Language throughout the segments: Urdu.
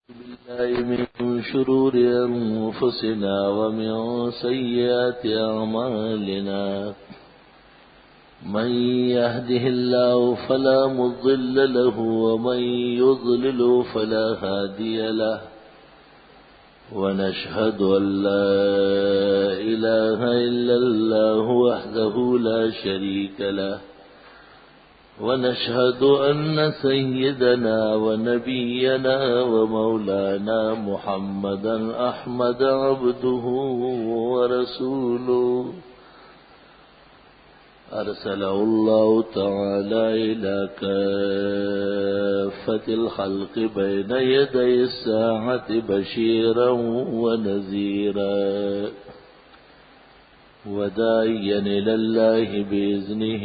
بالله من شرور أنفسنا ومن سيئات أعمالنا. من يهده الله فلا مضل له ومن يضلل فلا هادي له. ونشهد أن لا إله إلا الله وحده لا شريك له. ونشهد أن سيدنا ونبينا ومولانا محمدا أحمد عبده ورسوله. أرسله الله تعالى إلى كافة الخلق بين يدي الساعة بشيرا ونذيرا وداعيا إلى الله بإذنه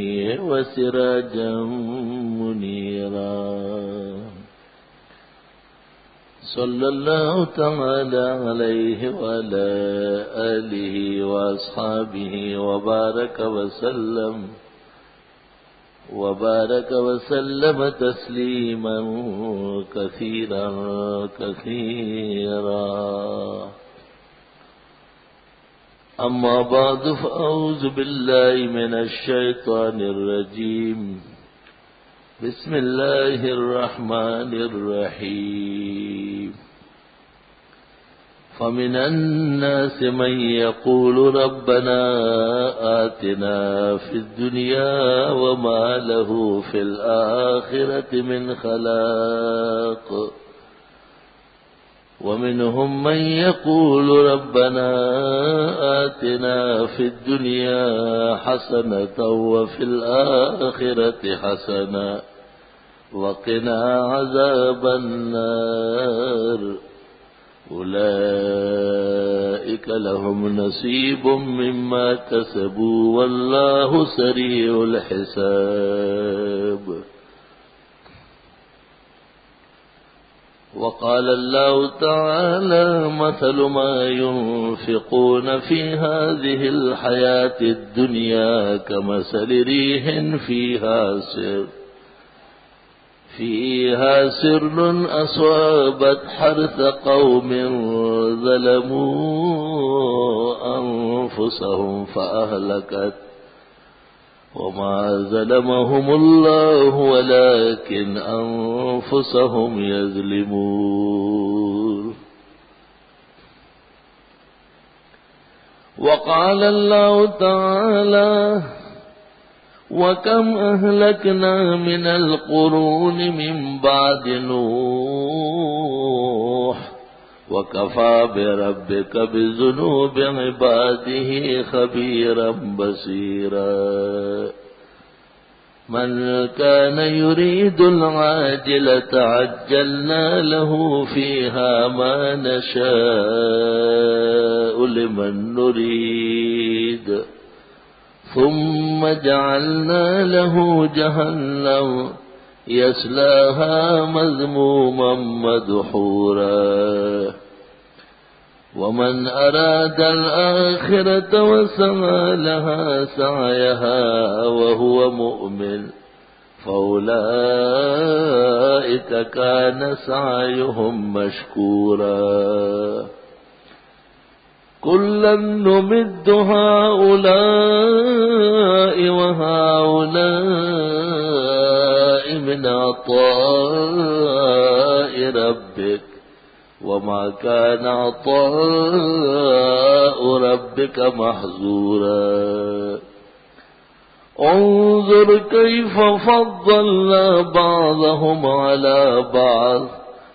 وسراجا منيرا. صلى الله تعالى عليه وعلى آله وأصحابه وبارك وسلم تسليما كثيرا كثيرا. أما بعد فأعوذ بالله من الشيطان الرجيم. بسم الله الرحمن الرحيم. فمن الناس من يقول ربنا آتنا في الدنيا وما له في الآخرة من خلاق. ومنهم من يقول ربنا آتنا في الدنيا حسنة وفي الآخرة حسنة وقنا عذاب النار. أولئك لهم نصيب مما كسبوا والله سريع الحساب. وقال الله تعالى مثل ما ينفقون في هذه الحياة الدنيا كمثل ريح فيها سر أصابت حرث قوم ظلموا أنفسهم فأهلكت. وما ظلمهم الله ولكن أنفسهم يظلمون. وقال الله تعالى وكم أهلكنا من القرون من بعد نوح وكفى بربك بذنوب عباده خبيرا بصيرا. من كان يريد العاجلة عجلنا له فيها ما نشاء لمن نريد ثم جعلنا له جهنم يصلاها مذموما مدحورا. ومن أراد الآخرة وسعى لها سعيها وهو مؤمن فأولئك كان سعيهم مشكورا. كلا نمد هؤلاء وهؤلاء من عطاء ربك وما كان عطاء ربك محظورا. انظر كيف فضلنا بعضهم على بعض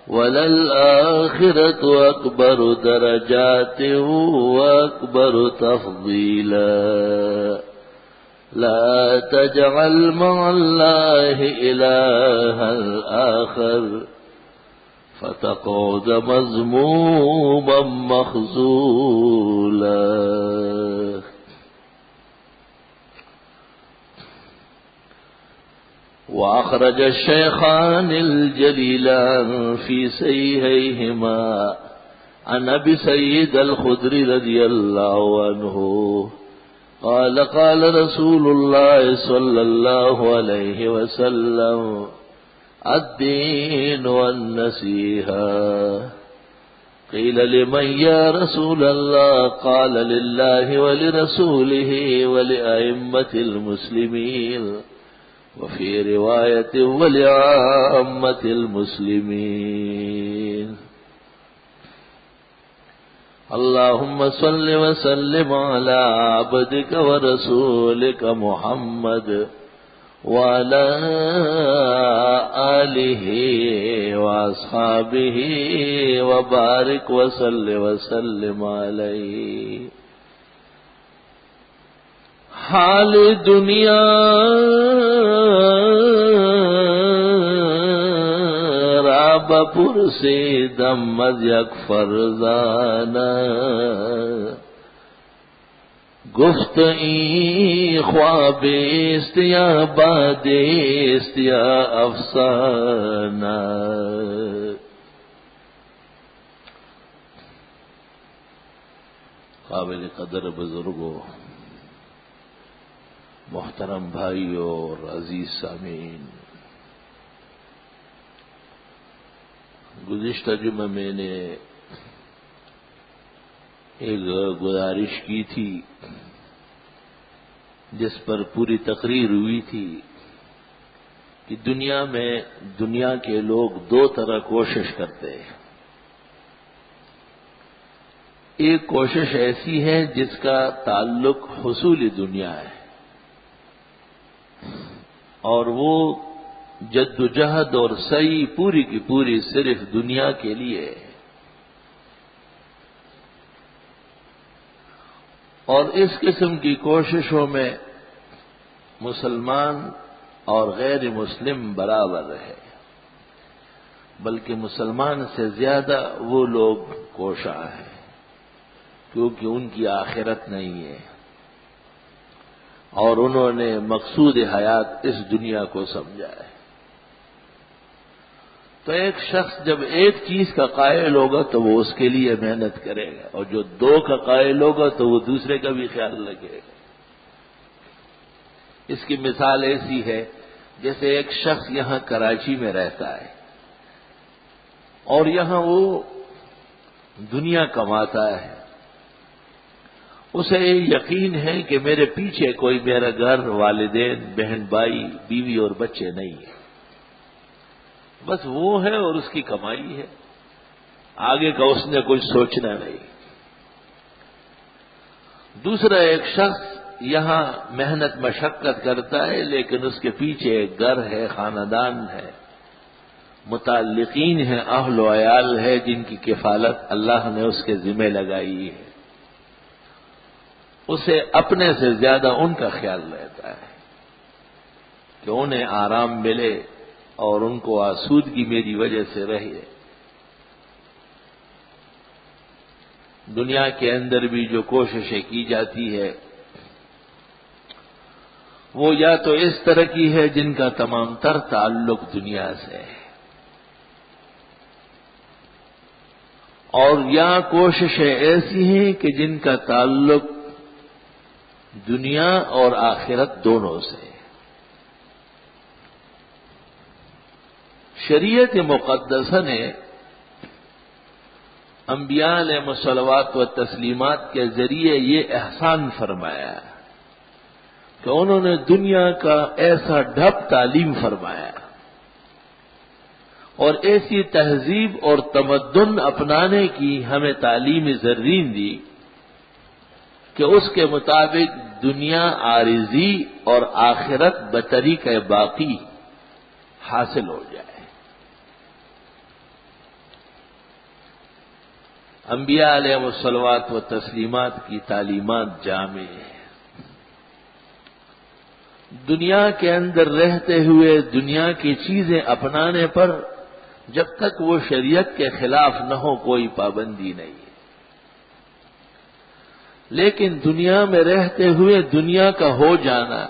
وللآخرة أكبر درجات وأكبر تفضيلا. لا تجعل مع الله إلها آخر فتقعد مذموما مخذولا. وأخرج الشيخان الجليلان في صحيحيهما عن أبي سعيد الخدري رضي الله عنه قال قال رسول الله صلى الله عليه وسلم الدين والنصيحة قيل لمن يا رسول الله قال لله ولرسوله ولأئمة المسلمين وفي رواية ولعامة المسلمين اللهم صل وسلم على عبدك ورسولك محمد وعلى آله وأصحابه وبارك وسلم عليه. حال دنیا راب پرسیدم از یک فرزانه گفت این خواب است یا باد است یا افسانه. قابل قدر بزرگوں، محترم بھائیوں اور عزیز سامعین، گزشتہ جمعہ میں نے ایک گزارش کی تھی جس پر پوری تقریر ہوئی تھی کہ دنیا میں دنیا کے لوگ دو طرح کوشش کرتے ہیں. ایک کوشش ایسی ہے جس کا تعلق حصول دنیا ہے اور وہ جد و جہد اور سعی پوری کی پوری صرف دنیا کے لیے ہے. اور اس قسم کی کوششوں میں مسلمان اور غیر مسلم برابر ہے، بلکہ مسلمان سے زیادہ وہ لوگ کوشاں ہیں کیونکہ ان کی آخرت نہیں ہے اور انہوں نے مقصود حیات اس دنیا کو سمجھا ہے. تو ایک شخص جب ایک چیز کا قائل ہوگا تو وہ اس کے لیے محنت کرے گا، اور جو دو کا قائل ہوگا تو وہ دوسرے کا بھی خیال رکھے گا. اس کی مثال ایسی ہے جیسے ایک شخص یہاں کراچی میں رہتا ہے اور یہاں وہ دنیا کماتا ہے. اسے یقین ہے کہ میرے پیچھے کوئی میرا گھر، والدین، بہن بھائی، بیوی اور بچے نہیں ہیں، بس وہ ہے اور اس کی کمائی ہے، آگے کا اس نے کچھ سوچنا نہیں. دوسرا ایک شخص یہاں محنت مشقت کرتا ہے لیکن اس کے پیچھے ایک گھر ہے، خاندان ہے، متعلقین ہیں، اہل و عیال ہے جن کی کفالت اللہ نے اس کے ذمہ لگائی ہے. اسے اپنے سے زیادہ ان کا خیال رہتا ہے کہ انہیں آرام ملے اور ان کو آسودگی میری وجہ سے رہے. دنیا کے اندر بھی جو کوششیں کی جاتی ہے وہ یا تو اس طرح کی ہے جن کا تمام تر تعلق دنیا سے ہے، اور یا کوششیں ایسی ہیں کہ جن کا تعلق دنیا اور آخرت دونوں سے ہے. شریعت مقدسہ نے انبیاء علیہ الصلوات و تسلیمات کے ذریعے یہ احسان فرمایا کہ انہوں نے دنیا کا ایسا ڈھب تعلیم فرمایا اور ایسی تہذیب اور تمدن اپنانے کی ہمیں تعلیم زرین دی کہ اس کے مطابق دنیا عارضی اور آخرت بطریق باقی حاصل ہو جائے. انبیاء علیہ الصلوات و تسلیمات کی تعلیمات جامع ہیں. دنیا کے اندر رہتے ہوئے دنیا کی چیزیں اپنانے پر جب تک وہ شریعت کے خلاف نہ ہو کوئی پابندی نہیں ہے، لیکن دنیا میں رہتے ہوئے دنیا کا ہو جانا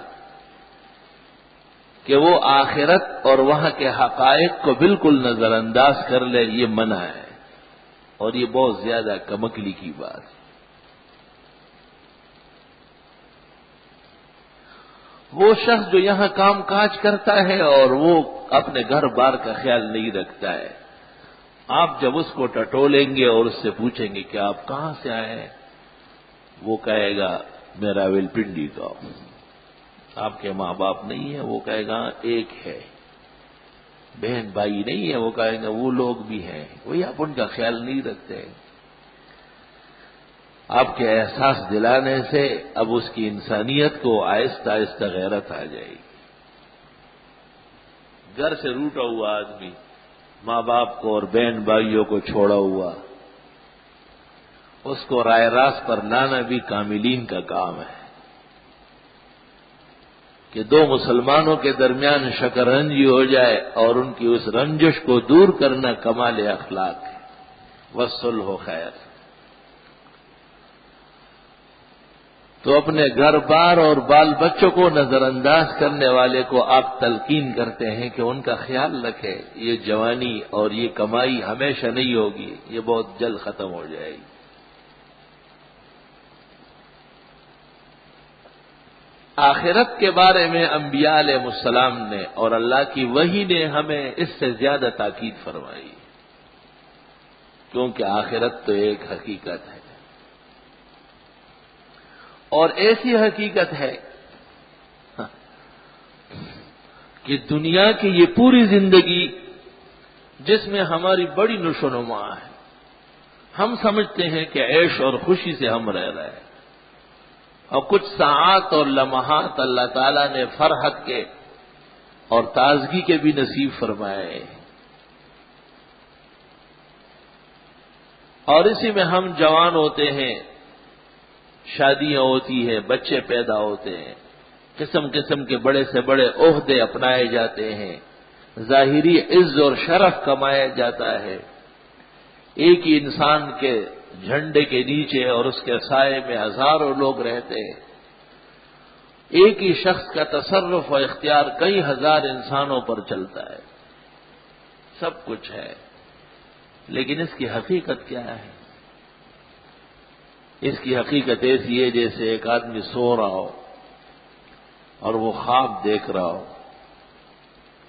کہ وہ آخرت اور وہاں کے حقائق کو بالکل نظر انداز کر لے، یہ منع ہے اور یہ بہت زیادہ کمکلی کی بات ہے. وہ شخص جو یہاں کام کاج کرتا ہے اور وہ اپنے گھر بار کا خیال نہیں رکھتا ہے آپ جب اس کو ٹٹولیں گے اور اس سے پوچھیں گے کہ آپ کہاں سے آئے ہیں، وہ کہے گا میں راولپنڈی کا ہوں۔ آپ کے ماں باپ نہیں ہیں، وہ کہے گا ایک ہے۔ بہن بھائی نہیں ہے، وہ کہیں گے وہ لوگ بھی ہیں۔ وہی آپ ان کا خیال نہیں رکھتے۔ آپ کے احساس دلانے سے اب اس کی انسانیت کو آہستہ آہستہ غیرت آ جائے گی۔ گھر سے روٹا ہوا آدمی ماں باپ کو اور بہن بھائیوں کو چھوڑا ہوا، اس کو رائے راست پر لانا بھی کاملین کا کام ہے کہ دو مسلمانوں کے درمیان شکرنجی ہو جائے اور ان کی اس رنجش کو دور کرنا کمال اخلاق ہے۔ والصلح خیر۔ تو اپنے گھر بار اور بال بچوں کو نظر انداز کرنے والے کو آپ تلقین کرتے ہیں کہ ان کا خیال رکھے، یہ جوانی اور یہ کمائی ہمیشہ نہیں ہوگی، یہ بہت جلد ختم ہو جائے گی۔ آخرت کے بارے میں انبیاء علیہ السلام نے اور اللہ کی وحی نے ہمیں اس سے زیادہ تاکید فرمائی، کیونکہ آخرت تو ایک حقیقت ہے، اور ایسی حقیقت ہے کہ دنیا کی یہ پوری زندگی جس میں ہماری بڑی نشو و نما ہے، ہم سمجھتے ہیں کہ عیش اور خوشی سے ہم رہ رہے ہیں، اور کچھ ساعات اور لمحات اللہ تعالیٰ نے فرحت کے اور تازگی کے بھی نصیب فرمائے، اور اسی میں ہم جوان ہوتے ہیں، شادیاں ہوتی ہیں، بچے پیدا ہوتے ہیں، قسم قسم کے بڑے سے بڑے عہدے اپنائے جاتے ہیں، ظاہری عز اور شرف کمایا جاتا ہے، ایک ہی انسان کے جھنڈے کے نیچے اور اس کے سائے میں ہزاروں لوگ رہتے ہیں، ایک ہی شخص کا تصرف و اختیار کئی ہزار انسانوں پر چلتا ہے، سب کچھ ہے، لیکن اس کی حقیقت کیا ہے؟ اس کی حقیقت ایسی ہے جیسے ایک آدمی سو رہا ہو اور وہ خواب دیکھ رہا ہو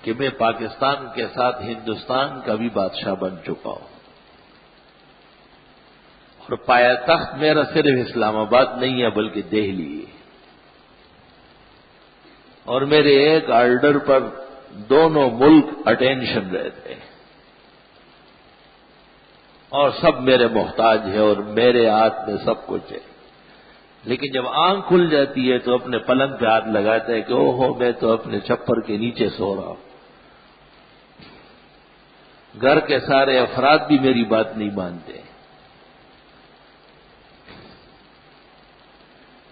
کہ میں پاکستان کے ساتھ ہندوستان کا بھی بادشاہ بن چکا ہوں، اور پایا تخت میرا صرف اسلام آباد نہیں ہے بلکہ دہلی ہے، اور میرے ایک آرڈر پر دونوں ملک اٹینشن رہتے ہیں، اور سب میرے محتاج ہیں اور میرے ہاتھ میں سب کچھ ہے، لیکن جب آنکھ کھل جاتی ہے تو اپنے پلنگ پہ ہاتھ لگاتا ہے کہ او ہو میں تو اپنے چھپر کے نیچے سو رہا ہوں، گھر کے سارے افراد بھی میری بات نہیں مانتے۔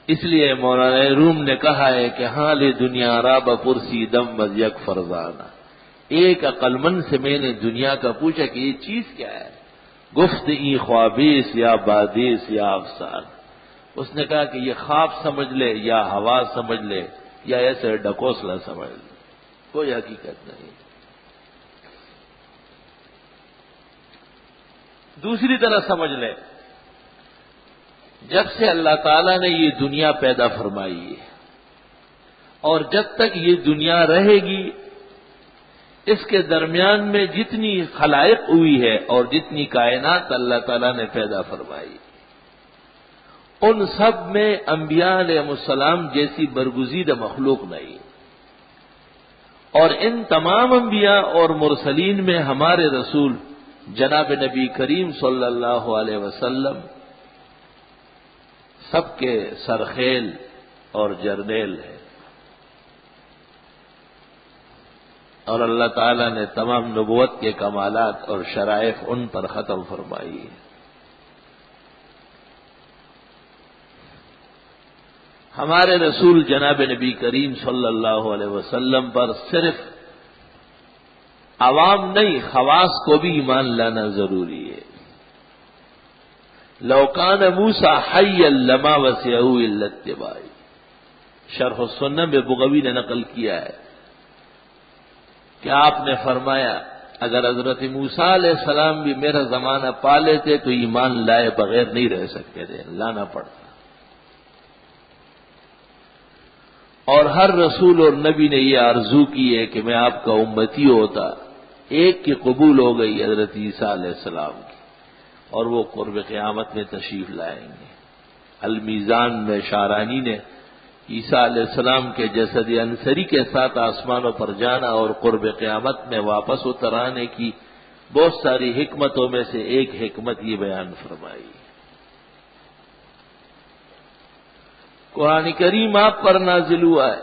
اس لیے مولانا روم نے کہا ہے کہ حال دنیا راب پرسی دم از یک فرزانہ، ایک عقل مند سے میں نے دنیا کا پوچھا کہ یہ چیز کیا ہے؟ گفت ای خوابیس یا بادیس یا افسان، اس نے کہا کہ یہ خواب سمجھ لے یا ہوا سمجھ لے یا ایسے ڈکوسلا سمجھ لے، کوئی حقیقت نہیں۔ دوسری طرح سمجھ لے، جب سے اللہ تعالیٰ نے یہ دنیا پیدا فرمائی ہے اور جب تک یہ دنیا رہے گی، اس کے درمیان میں جتنی خلائق ہوئی ہے اور جتنی کائنات اللہ تعالیٰ نے پیدا فرمائی، ان سب میں انبیاء علیہ السلام جیسی برگزیدہ مخلوق نہیں، اور ان تمام انبیاء اور مرسلین میں ہمارے رسول جناب نبی کریم صلی اللہ علیہ وسلم سب کے سرخیل اور جرنیل ہیں، اور اللہ تعالیٰ نے تمام نبوت کے کمالات اور شرائف ان پر ختم فرمائی ہے۔ ہمارے رسول جناب نبی کریم صلی اللہ علیہ وسلم پر صرف عوام نہیں، خواص کو بھی ایمان لانا ضروری ہے۔ لو کان موسیٰ حیا لما وسعہ الا اتباعی، شرح السنہ میں بغوی نے نقل کیا ہے کہ آپ نے فرمایا اگر حضرت موسیٰ علیہ السلام بھی میرا زمانہ پا لیتے تو ایمان لائے بغیر نہیں رہ سکتے تھے، لانا پڑتا۔ اور ہر رسول اور نبی نے یہ آرزو کی ہے کہ میں آپ کا امتی ہوتا ایک کی قبول ہو گئی حضرت عیسیٰ علیہ السلام کی، اور وہ قرب قیامت میں تشریف لائیں گے۔ المیزان میں شارانی نے عیسیٰ علیہ السلام کے جسد انصری کے ساتھ آسمانوں پر جانا اور قرب قیامت میں واپس اتر آنے کی بہت ساری حکمتوں میں سے ایک حکمت یہ بیان فرمائی۔ قرآن کریم آپ پر نازل ہوا ہے،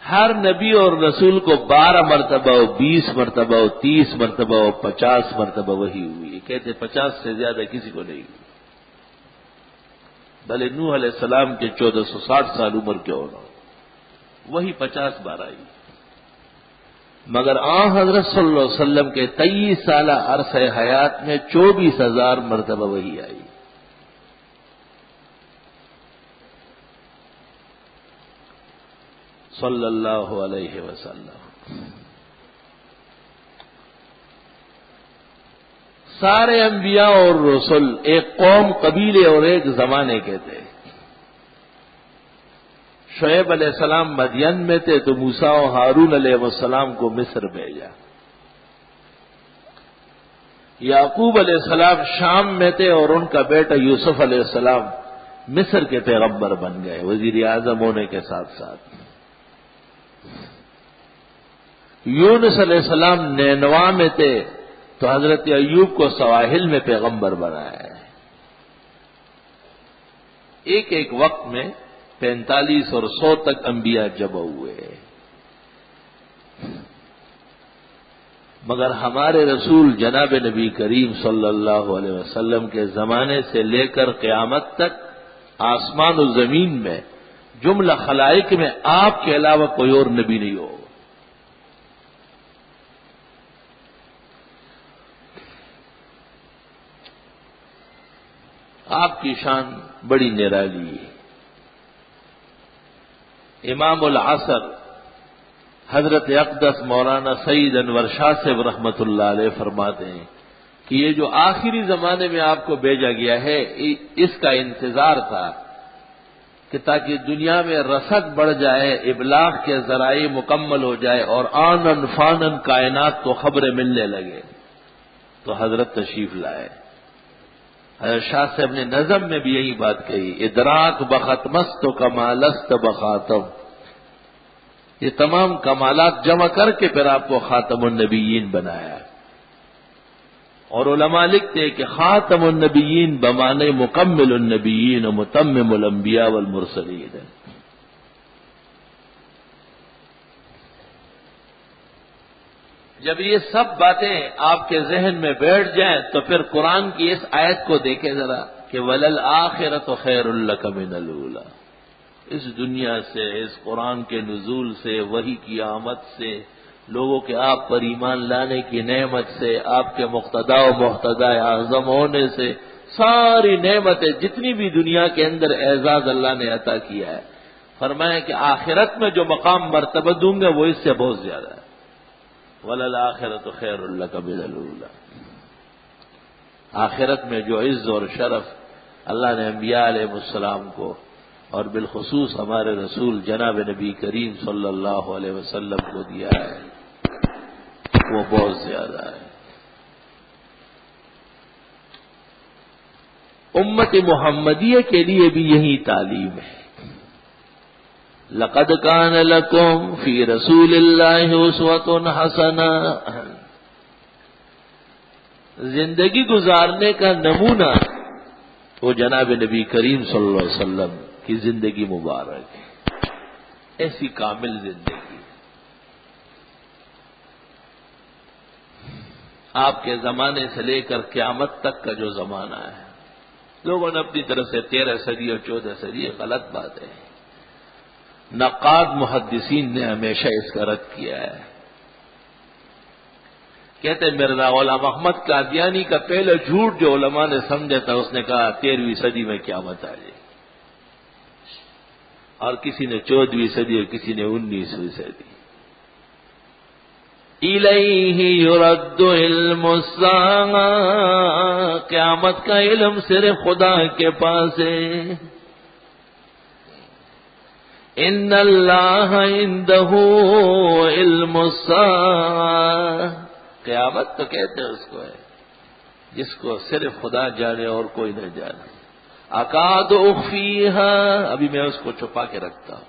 ہر نبی اور رسول کو 12 مرتبہ ہو، 20 مرتبہ ہو، 30 مرتبہ ہو، 50 مرتبہ وہی ہوئی، کہتے 50 سے زیادہ کسی کو نہیں ہوئی، بھلے نوح علیہ السلام کے 1460 سال عمر کے ہونا، وہی 50 بار آئی، مگر آن حضرت صلی اللہ علیہ وسلم کے 23 سالہ عرصہ حیات میں 24,000 مرتبہ وہی آئی۔ صلی اللہ علیہ وسلم۔ سارے انبیاء اور رسول ایک قوم، قبیلے اور ایک زمانے کے تھے۔ شعیب علیہ السلام مدین میں تھے تو موسیٰ و ہارون علیہ السلام کو مصر بھیجا۔ یعقوب علیہ السلام شام میں تھے اور ان کا بیٹا یوسف علیہ السلام مصر کے پیغمبر بن گئے، وزیر اعظم ہونے کے ساتھ ساتھ۔ یونس علیہ السلام نینوا میں تھے تو حضرت ایوب کو سواحل میں پیغمبر بنایا ہے۔ ایک ایک وقت میں 45 اور 100 تک انبیاء جمع ہوئے، مگر ہمارے رسول جناب نبی کریم صلی اللہ علیہ وسلم کے زمانے سے لے کر قیامت تک آسمان و زمین میں جملہ خلائق میں آپ کے علاوہ کوئی اور نبی نہیں ہو۔ آپ کی شان بڑی نرالی ہے۔ امام العصر حضرت اقدس مولانا سعید انور شاہ صاحب رحمۃ اللہ علیہ فرماتے ہیں کہ یہ جو آخری زمانے میں آپ کو بھیجا گیا ہے، اس کا انتظار تھا کہ تاکہ دنیا میں رسد بڑھ جائے، ابلاغ کے ذرائع مکمل ہو جائے اور آنن فانن کائنات کو خبریں ملنے لگے، تو حضرت تشریف لائے۔ حضرت شاہ صاحب نے نظم میں بھی یہی بات کہی، ادراک بختمست و کمالست بخاتم، یہ تمام کمالات جمع کر کے پھر آپ کو خاتم النبیین بنایا۔ اور علماء لکھتے ہیں کہ خاتم النبیین بمانے مکمل النبیین و متمم الانبیاء والمرسلین۔ جب یہ سب باتیں آپ کے ذہن میں بیٹھ جائیں تو پھر قرآن کی اس آیت کو دیکھیں ذرا کہ وَلَلْآخِرَةُ خَيْرٌ لَكَ مِنَ الْأُولَىٰ۔ اس دنیا سے، اس قرآن کے نزول سے، وحی کی آمد سے، لوگوں کے آپ پر ایمان لانے کی نعمت سے، آپ کے مقتدا و محتدا اعظم ہونے سے، ساری نعمتیں جتنی بھی دنیا کے اندر اعزاز اللہ نے عطا کیا ہے، فرمایا کہ آخرت میں جو مقام مرتبہ دوں گا وہ اس سے بہت زیادہ ہے۔ وَلَلْآخِرَةُ خَيْرٌ لَكَ مِنَ الْأُولَىٰ۔ آخرت میں جو عز اور شرف اللہ نے انبیاء علیہ السلام کو اور بالخصوص ہمارے رسول جناب نبی کریم صلی اللہ علیہ وسلم کو دیا ہے وہ بہت زیادہ ہے۔ امت محمدیہ کے لیے بھی یہی تعلیم ہے۔ لقد کان لکم فی رسول اللہ اسوۃ حسنہ، زندگی گزارنے کا نمونہ وہ جناب نبی کریم صلی اللہ علیہ وسلم کی زندگی مبارک ہے، ایسی کامل زندگی۔ آپ کے زمانے سے لے کر قیامت تک کا جو زمانہ ہے، لوگوں نے اپنی طرف سے 13 صدی اور 14 صدی، غلط بات ہے۔ نقاد محدثین نے ہمیشہ اس کا رد کیا ہے۔ کہتے مرزا غلام احمد قادیانی کا پہلا جھوٹ جو علماء نے سمجھا تھا، اس نے کہا 13ویں صدی میں قیامت آ جائے، اور کسی نے 14ویں صدی اور کسی نے 19ویں صدی۔ الیہ یرد علم الساعہ، قیامت کا علم صرف خدا کے پاس ہے۔ ان اللہ عندہ علم الساعہ، قیامت تو کہتے ہیں اس کو ہے جس کو صرف خدا جانے اور کوئی نہ جانے. اکاد اخفیہا، ابھی میں اس کو چھپا کے رکھتا ہوں.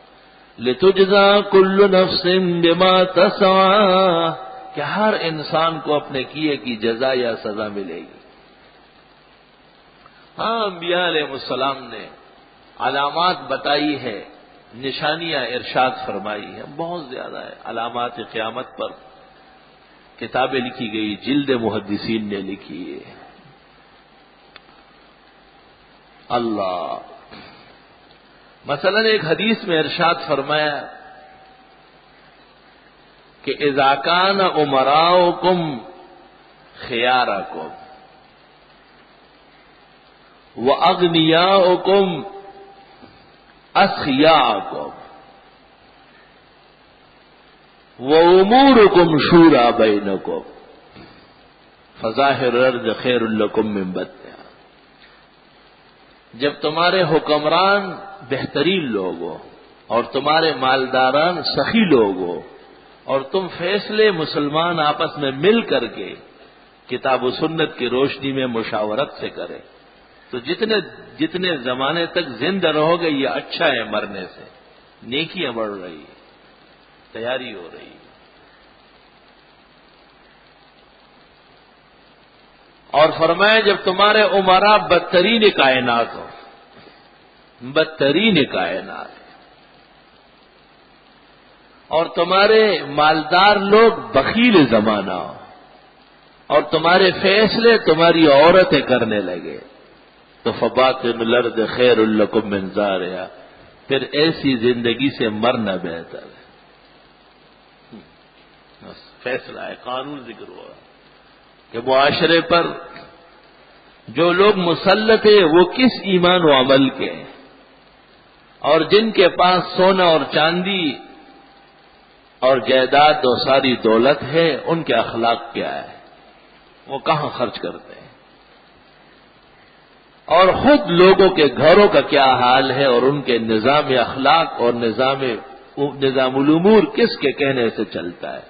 لتجزا کل نفس بما تسعی، کہ ہر انسان کو اپنے کیے کی جزا یا سزا ملے گی. ہاں، انبیاء علیہ السلام نے علامات بتائی ہے، نشانیاں ارشاد فرمائی ہیں، بہت زیادہ ہے. علامات قیامت پر کتابیں لکھی گئی، جلد محدثین نے لکھی ہے. اللہ، مثلا ایک حدیث میں ارشاد فرمایا کہ اذا کان امراؤکم خیارکم واغنیاؤکم اسخیاءکم وامورکم شورا بینکم فظاہر الارض خیر لکم من بطنہا. جب تمہارے حکمران بہترین لوگ ہو اور تمہارے مالداران سخی لوگ ہو اور تم فیصلے مسلمان آپس میں مل کر کے کتاب و سنت کی روشنی میں مشاورت سے کرے تو جتنے زمانے تک زندہ رہو گے یہ اچھا ہے. مرنے سے نیکیاں بڑھ رہی ہے، تیاری ہو رہی ہے. اور فرمایا جب تمہارے امراء بدترین کائنات ہو، بدترین کائنات، اور تمہارے مالدار لوگ بخیل زمانہ ہو اور تمہارے فیصلے تمہاری عورتیں کرنے لگے تو فباطن الارض خیر لکم من ظاہرہا، پھر ایسی زندگی سے مرنا بہتر ہے. فیصلہ ہے، قانون ذکر ہوا کہ معاشرے پر جو لوگ مسلط ہیں وہ کس ایمان و عمل کے ہیں، اور جن کے پاس سونا اور چاندی اور جائیداد اور ساری دولت ہے ان کے اخلاق کیا ہے، وہ کہاں خرچ کرتے ہیں، اور خود لوگوں کے گھروں کا کیا حال ہے اور ان کے نظام اخلاق اور نظام الامور کس کے کہنے سے چلتا ہے.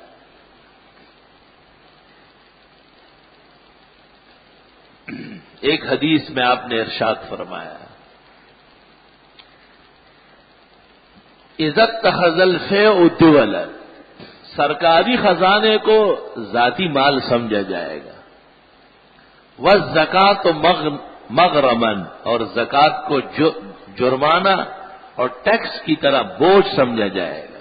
ایک حدیث میں آپ نے ارشاد فرمایا عزت تخزل فے ادول، سرکاری خزانے کو ذاتی مال سمجھا جائے گا. والزکات مغرمن، اور زکات کو جرمانہ اور ٹیکس کی طرح بوجھ سمجھا جائے گا.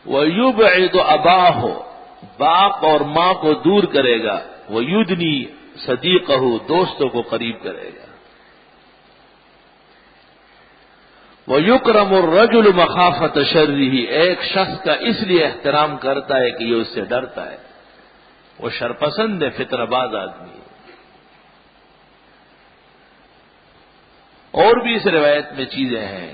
وَيُبْعِدُ أَبَاهُ، باپ اور ماں کو دور کرے گا. وَيُدْنِي صَدِيقَهُ، دوستوں کو قریب کرے گا. وَيُكْرَمُ الرَّجُلُ مَخَافَةَ شَرِّهِ، ایک شخص کا اس لیے احترام کرتا ہے کہ یہ اس سے ڈرتا ہے، وہ شرپسند ہے، فطرباز آدمی ہے. اور بھی اس روایت میں چیزیں ہیں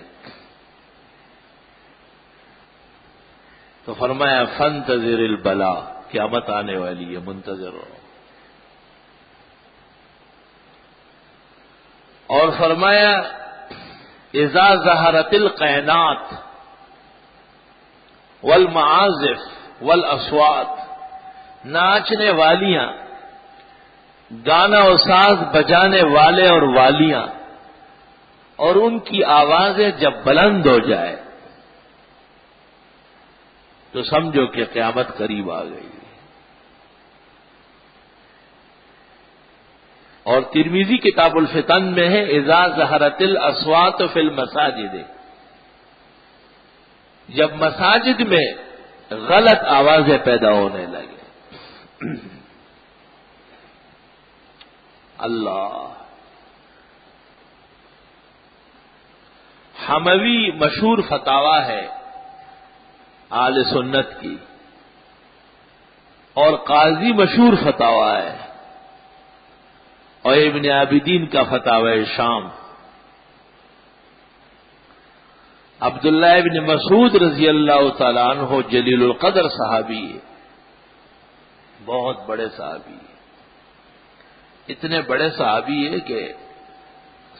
تو فرمایا فانتظر البلا، قیامت آنے والی ہے، منتظر ہو. اور فرمایا اذا ظہرت القینات والمعازف والاصوات، ناچنے والیاں، گانا و ساز بجانے والے اور والیاں، اور ان کی آوازیں جب بلند ہو جائے تو سمجھو کہ قیامت قریب آ گئی. اور ترمذی کتاب الفتن میں ہے اذا ظہرت الاصوات فی المساجد، جب مساجد میں غلط آوازیں پیدا ہونے لگے. اللہ، حموی مشہور فتاوا ہے اہل سنت کی، اور قاضی مشہور فتاوا ہے، اور ابن عابدین کا فتاوا شام. عبداللہ ابن مسعود رضی اللہ تعالیٰ عنہ جلیل القدر صحابی ہے، بہت بڑے صحابی ہے. اتنے بڑے صحابی ہے کہ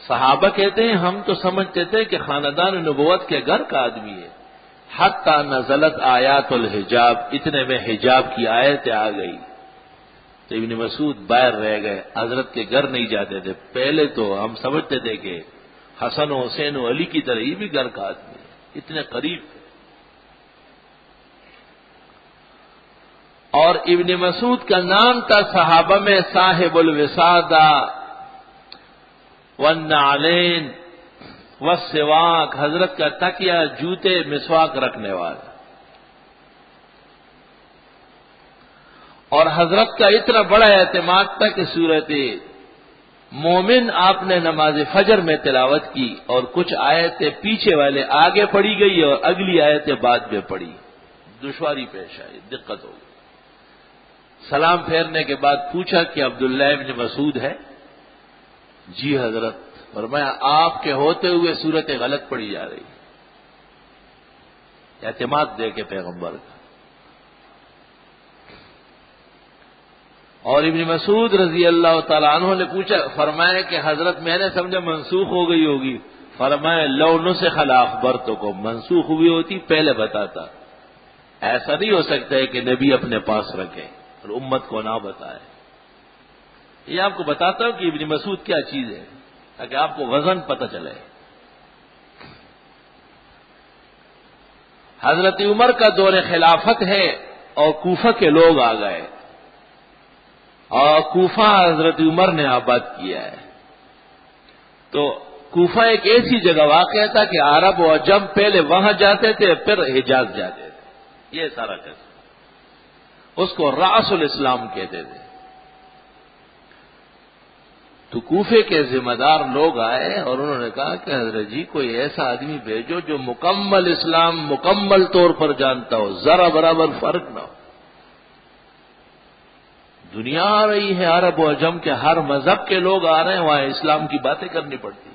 صحابہ کہتے ہیں ہم تو سمجھتے تھے کہ خاندان نبوت کے گھر کا آدمی ہے، حتی نزلت آیات الحجاب، اتنے میں حجاب کی آیتیں آ گئی تو ابن مسعود باہر رہ گئے، حضرت کے گھر نہیں جاتے تھے۔ پہلے تو ہم سمجھتے تھے کہ حسن و حسین و علی کی طرح یہ بھی گھر کا آدمی ہے، اتنے قریب تھے۔ اور ابن مسعود کا نام تھا صحابہ میں صاحب الوسادہ والنعلین والسواک، حضرت کا تکیہ، جوتے، مسواک رکھنے والا۔ اور حضرت کا اتنا بڑا اعتماد تھا کہ سورت مومن آپ نے نماز فجر میں تلاوت کی اور کچھ آیتیں پیچھے والے آگے پڑھی گئی اور اگلی آیتیں بعد میں پڑھی، دشواری پیش آئی، دقت ہو گئی۔ سلام پھیرنے کے بعد پوچھا کہ عبداللہ ابن مسعود ہے؟ جی حضرت۔ فرمایا آپ کے ہوتے ہوئے صورت غلط پڑھی جا رہی، اعتماد دے کے پیغمبر کا۔ اور ابن مسعود رضی اللہ تعالیٰ عنہ نے پوچھا، فرمایا کہ حضرت میں نے سمجھا منسوخ ہو گئی ہوگی۔ فرمایا لو نسخ لاخبرتکم، منسوخ ہوئی ہوتی پہلے بتاتا۔ ایسا نہیں ہو سکتا ہے کہ نبی اپنے پاس رکھے اور امت کو نہ بتائے۔ یہ آپ کو بتاتا ہوں کہ ابن مسعود کیا چیز ہے تاکہ آپ کو وزن پتہ چلے۔ حضرت عمر کا دور خلافت ہے اور کوفہ کے لوگ آ گئے، اور کوفہ حضرت عمر نے آباد کیا ہے۔ تو کوفہ ایک ایسی جگہ واقع تھا کہ عرب و عجم پہلے وہاں جاتے تھے پھر حجاز جاتے تھے، یہ سارا قصہ۔ اس کو رأس الاسلام کہتے تھے۔ تو کوفے کے ذمہ دار لوگ آئے اور انہوں نے کہا کہ حضرت جی کوئی ایسا آدمی بھیجو جو مکمل اسلام مکمل طور پر جانتا ہو، ذرا برابر فرق نہ ہو۔ دنیا آ رہی ہے عرب و عجم کے ہر مذہب کے لوگ آ رہے ہیں، وہاں اسلام کی باتیں کرنی پڑتی۔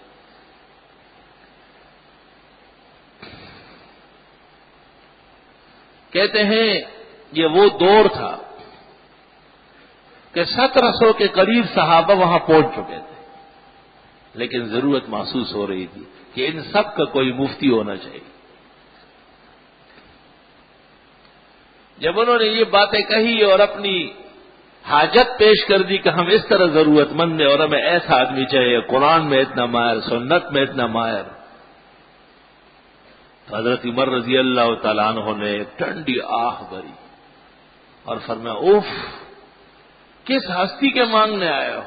کہتے ہیں یہ وہ دور تھا کہ 1700 کے قریب صحابہ وہاں پہنچ چکے تھے، لیکن ضرورت محسوس ہو رہی تھی کہ ان سب کا کوئی مفتی ہونا چاہیے۔ جب انہوں نے یہ باتیں کہی اور اپنی حاجت پیش کر دی کہ ہم اس طرح ضرورت مند ہیں اور ہمیں ایسا آدمی چاہیے، قرآن میں اتنا ماہر، سنت میں اتنا ماہر، تو حضرت عمر رضی اللہ تعالیٰ عنہ نے ایک ٹھنڈی آہ بھری اور فرمایا اوف، کس ہستی کے مانگنے آئے ہو؟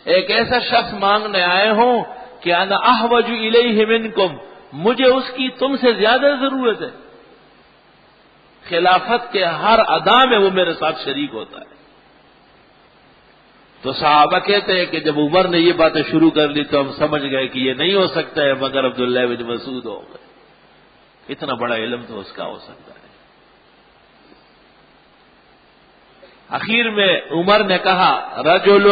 ایک ایسا شخص مانگنے آئے ہو کہ انا احوج الیہ منکم، مجھے اس کی تم سے زیادہ ضرورت ہے، خلافت کے ہر ادا میں وہ میرے ساتھ شریک ہوتا ہے۔ تو صحابہ کہتے ہیں کہ جب عمر نے یہ باتیں شروع کر لی تو ہم سمجھ گئے کہ یہ نہیں ہو سکتا ہے مگر عبداللہ بن مسعود ہو گئے، اتنا بڑا علم تو اس کا ہو سکتا ہے۔ اخیر میں عمر نے کہا رجل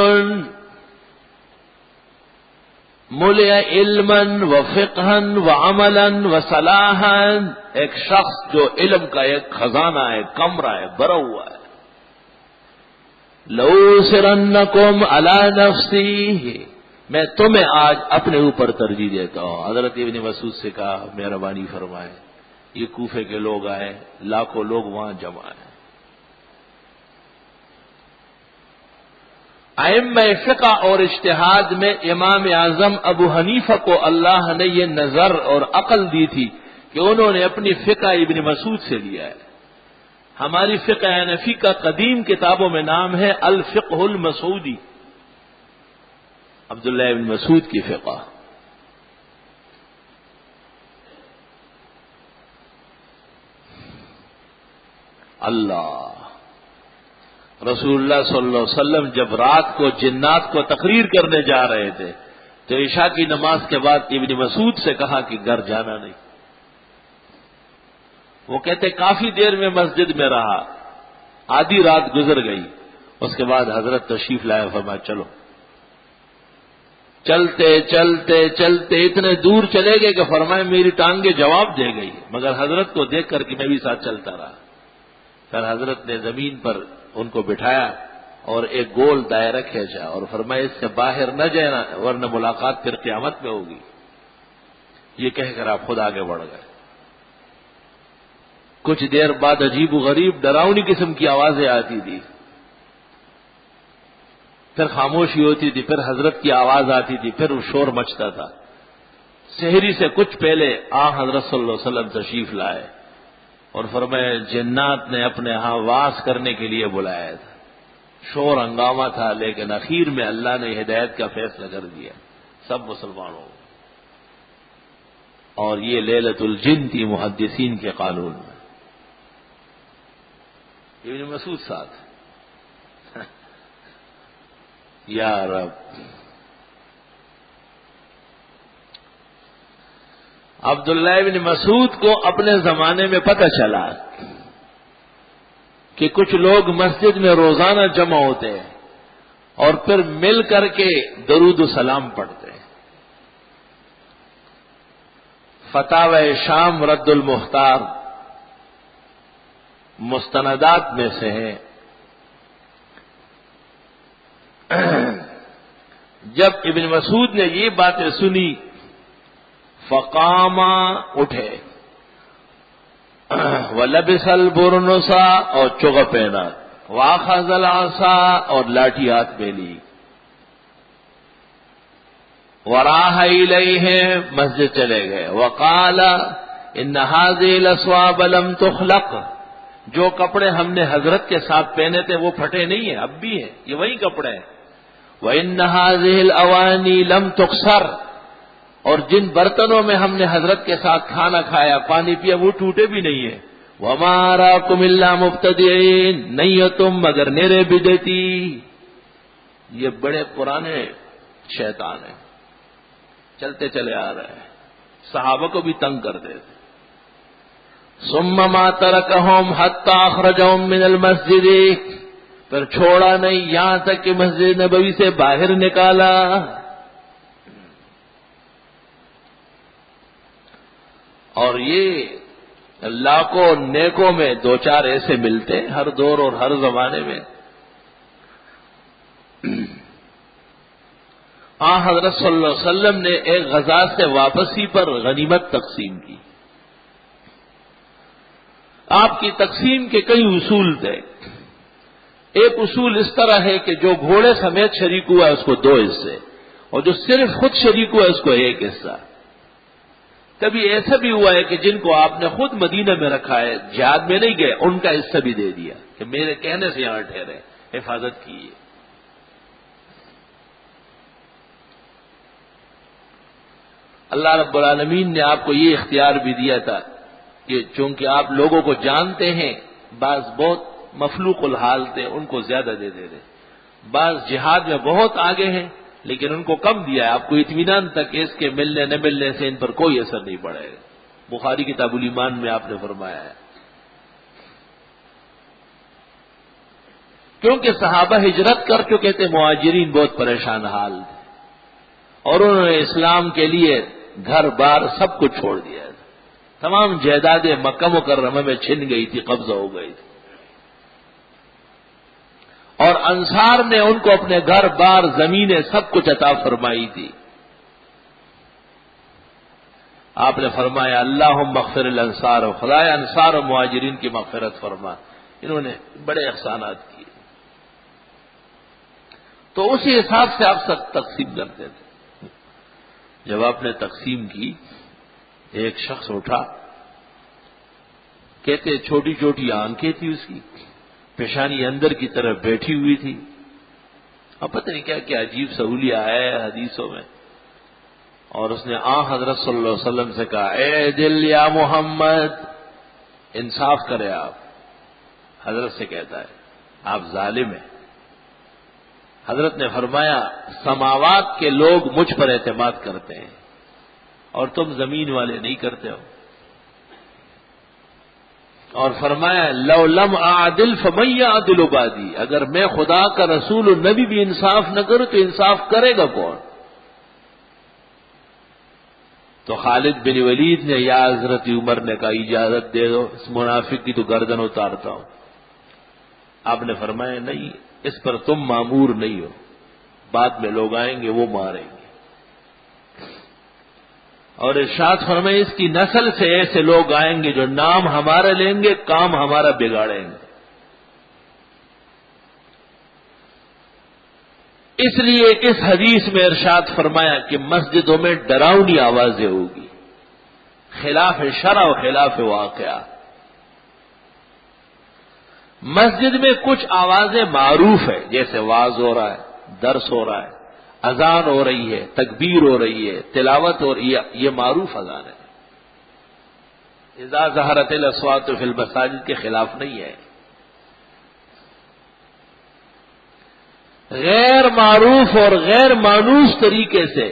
ملئ علما و فقہا و عملا و صلاحا، ایک شخص جو علم کا ایک خزانہ ہے، کمرہ ہے، بھرا ہوا ہے۔ لَأُوسِرَنَّكُمْ عَلَى نَفْسِي، میں تمہیں آج اپنے اوپر ترجیح دیتا ہوں۔ حضرت ابن مسعود سے کہا مہربانی فرمائے، یہ کوفے کے لوگ آئے، لاکھوں لوگ وہاں جمع ہیں۔ ائمہ فقہ اور اجتہاد میں امام اعظم ابو حنیفہ کو اللہ نے یہ نظر اور عقل دی تھی کہ انہوں نے اپنی فقہ ابن مسعود سے لیا ہے۔ ہماری فقہ حنفی کا قدیم کتابوں میں نام ہے الفقہ المسعودی، عبداللہ ابن مسعود کی فقہ۔ اللہ رسول اللہ صلی اللہ علیہ وسلم جب رات کو جنات کو تقریر کرنے جا رہے تھے تو عشاء کی نماز کے بعد ابن مسعود سے کہا کہ گھر جانا نہیں۔ وہ کہتے کافی دیر میں مسجد میں رہا، آدھی رات گزر گئی، اس کے بعد حضرت تشریف لائے، فرمایا چلو۔ چلتے چلتے چلتے اتنے دور چلے گئے کہ فرمایا میری ٹانگیں جواب دے گئی، مگر حضرت کو دیکھ کر کہ میں بھی ساتھ چلتا رہا۔ پھر حضرت نے زمین پر ان کو بٹھایا اور ایک گول دائرہ کھینچا اور فرمایا اس سے باہر نہ جانا ورنہ ملاقات پھر قیامت میں ہوگی. یہ کہہ کر آپ خود آگے بڑھ گئے. کچھ دیر بعد عجیب و غریب ڈراؤنی قسم کی آوازیں آتی تھی، پھر خاموشی ہوتی تھی، پھر حضرت کی آواز آتی تھی، پھر شور مچتا تھا. سحری سے کچھ پہلے حضرت صلی اللہ علیہ وسلم تشریف لائے اور فرمایا جنات نے اپنے ہاں واس کرنے کے لیے بلایا تھا. شور ہنگامہ تھا، لیکن اخیر میں اللہ نے ہدایت کا فیصلہ کر دیا، سب مسلمانوں کو. اور یہ لیلۃ الجن تھی محدثین کے قانون میں. ابن مسعود ساتھ یا رب. عبداللہ ابن مسعود کو اپنے زمانے میں پتہ چلا کہ کچھ لوگ مسجد میں روزانہ جمع ہوتے ہیں اور پھر مل کر کے درود و سلام پڑھتے ہیں. فتاوی شام رد المختار مستندات میں سے ہے. جب ابن مسعود نے یہ باتیں سنی فقاما اٹھے وَلَبِسَ الْبُرْنُسَا اور چغ پہنا وَأَخَذَ الْعَصَا اور لاٹھی ہاتھ میں لی وَرَاحَ إِلَيْهِ مسجد چلے گئے وَقَالَ إِنَّ هَذِهِ الْأَثْوَابَ لَمْ تُخْلَقْ جو کپڑے ہم نے حضرت کے ساتھ پہنے تھے وہ پھٹے نہیں ہیں، اب بھی ہیں، یہ وہی کپڑے ہیں. وَإِنَّ هَذِهِ الْأَوَانِي لَمْ تُكْسَرْ اور جن برتنوں میں ہم نے حضرت کے ساتھ کھانا کھایا پانی پیا وہ ٹوٹے بھی نہیں ہیں. وَمَا أَرَاكُمْ إِلَّا مُبْتَدِعِينَ نہیں ہو تم مگر نیرے بدعتی. یہ بڑے پرانے شیطان ہیں، چلتے چلے آ رہے ہیں، صحابہ کو بھی تنگ کر دیتے. ثم ما ترکہم حتی اخرجہم من المسجد پھر چھوڑا نہیں یہاں تک کہ مسجد نبوی سے باہر نکالا. اور یہ لاکھوں نیکوں میں دو چار ایسے ملتے ہیں ہر دور اور ہر زمانے میں. حضرت صلی اللہ علیہ وسلم نے ایک غزا سے واپسی پر غنیمت تقسیم کی. آپ کی تقسیم کے کئی اصول تھے. ایک اصول اس طرح ہے کہ جو گھوڑے سمیت شریک ہوا ہے اس کو 2 حصے اور جو صرف خود شریک ہوا ہے اس کو 1 حصہ. کبھی ایسا بھی ہوا ہے کہ جن کو آپ نے خود مدینہ میں رکھا ہے جہاد میں نہیں گئے ان کا حصہ بھی دے دیا کہ میرے کہنے سے یہاں ٹھہرے حفاظت کیجیے. اللہ رب العالمین نے آپ کو یہ اختیار بھی دیا تھا کہ چونکہ آپ لوگوں کو جانتے ہیں بعض بہت مفلوق الحال تھے ان کو زیادہ دے دے رہے، بعض جہاد میں بہت آگے ہیں لیکن ان کو کم دیا ہے. آپ کو اطمینان تک اس کے ملنے نہ ملنے سے ان پر کوئی اثر نہیں پڑے گا. بخاری کتاب الایمان میں آپ نے فرمایا ہے. کیونکہ صحابہ ہجرت کر چکے تھے، مہاجرین بہت پریشان حال تھے اور انہوں نے اسلام کے لیے گھر بار سب کچھ چھوڑ دیا تھا. تمام جائیدادیں مکہ مکرمہ میں چھن گئی تھی، قبضہ ہو گئی تھی. اور انصار نے ان کو اپنے گھر بار زمینیں سب کچھ عطا فرمائی تھی. آپ نے فرمایا اللہم اغفر الانصار، خدایا انصار و مہاجرین کی مغفرت فرما. انہوں نے بڑے احسانات کیے. تو اسی حساب سے آپ سب تقسیم کرتے تھے. جب آپ نے تقسیم کی ایک شخص اٹھا، کہتے چھوٹی چھوٹی آنکھیں تھی اس کی، پیشانی اندر کی طرف بیٹھی ہوئی تھی. اب پتہ نہیں کیا کیا عجیب سہولیہ ہے حدیثوں میں. اور اس نے حضرت صلی اللہ علیہ وسلم سے کہا اے دل یا محمد انصاف کرے آپ. حضرت سے کہتا ہے آپ ظالم ہیں. حضرت نے فرمایا سماوات کے لوگ مجھ پر اعتماد کرتے ہیں اور تم زمین والے نہیں کرتے ہو. اور فرمایا لو لم اعدل فمن يعدل بعدی، اگر میں خدا کا رسول و نبی بھی انصاف نہ کروں تو انصاف کرے گا کون؟ تو خالد بن ولید نے یا حضرت عمر نے کہا اجازت دے دو اس منافق کی تو گردن اتارتا ہوں. آپ نے فرمایا نہیں، اس پر تم مامور نہیں ہو، بعد میں لوگ آئیں گے وہ ماریں گے۔ اور ارشاد فرمائے اس کی نسل سے ایسے لوگ آئیں گے جو نام ہمارا لیں گے، کام ہمارا بگاڑیں گے۔ اس لیے اس حدیث میں ارشاد فرمایا کہ مسجدوں میں ڈراؤنی آوازیں ہوگی، خلاف شرع و خلاف واقعہ۔ مسجد میں کچھ آوازیں معروف ہے، جیسے واعظ ہو رہا ہے، درس ہو رہا ہے، اذان ہو رہی ہے، تکبیر ہو رہی ہے، تلاوت ہو رہی ہے، یہ معروف اذان ہے، اذا ظہرت الاصوات فی المساجد کے خلاف نہیں ہے۔ غیر معروف اور غیر مانوس طریقے سے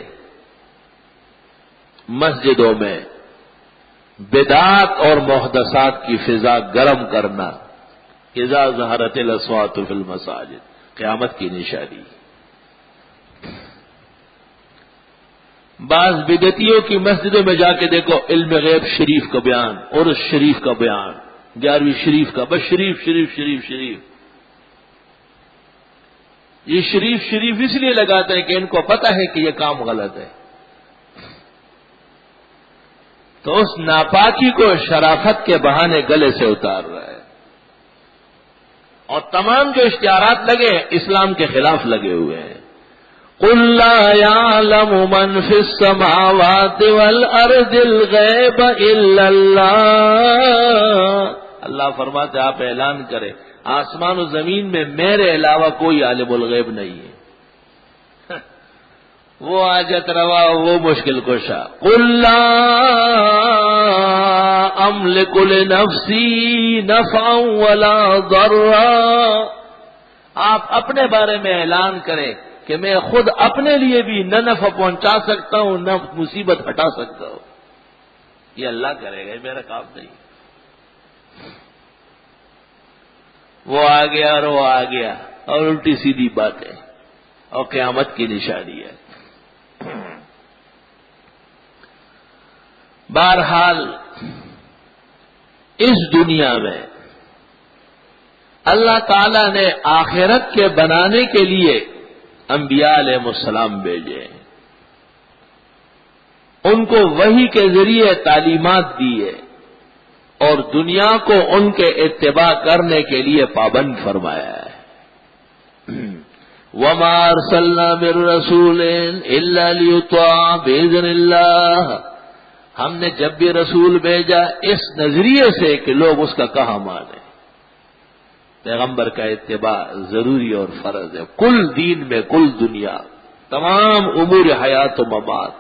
مسجدوں میں بدعات اور محدثات کی فضا گرم کرنا، اذا ظہرت الاصوات فی المساجد، قیامت کی نشانی۔ بعض بدعتیوں کی مسجدوں میں جا کے دیکھو، علم غیب شریف کا بیان، عرس شریف کا بیان، 11ویں شریف کا، بس شریف شریف شریف شریف۔ یہ شریف شریف اس لیے لگاتے ہیں کہ ان کو پتہ ہے کہ یہ کام غلط ہے، تو اس ناپاکی کو شرافت کے بہانے گلے سے اتار رہا ہے، اور تمام جو اشتہارات لگے ہیں اسلام کے خلاف لگے ہوئے ہیں۔ قُلْ لَا يَعْلَمُ مَنْ فِي السَّمَاوَاتِ وَالْأَرْضِ الْغَيْبَ إِلَّا اللَّهُ، اللہ فرماتے آپ اعلان کریں آسمان و زمین میں میرے علاوہ کوئی عالم الغیب نہیں ہے۔ وہ حاجت روا، وہ مشکل کشا۔ قُلْ لَا أَمْلِكُ لِنَفْسِي نَفْعًا وَلَا ضَرًّا، آپ اپنے بارے میں اعلان کریں کہ میں خود اپنے لیے بھی نہ نفع پہنچا سکتا ہوں نہ مصیبت ہٹا سکتا ہوں، یہ اللہ کرے گا، یہ میرا کام نہیں۔ وہ آ گیا اور وہ آ گیا، اور الٹی سیدھی باتیں، اور قیامت کی نشانی ہے۔ بہرحال اس دنیا میں اللہ تعالی نے آخرت کے بنانے کے لیے انبیاء علیہ السلام بھیجے، ان کو وحی کے ذریعے تعلیمات دیے، اور دنیا کو ان کے اتباع کرنے کے لیے پابند فرمایا ہے۔ وَمَا أَرْسَلْنَا مِن رَّسُولٍ إِلَّا لِيُطَاعَ بِإِذْنِ اللَّهِ، ہم نے جب بھی رسول بھیجا اس نظریے سے کہ لوگ اس کا کہا مانیں۔ پیغمبر کا اتباع ضروری اور فرض ہے، کل دین میں، کل دنیا، تمام امور حیات و ممات۔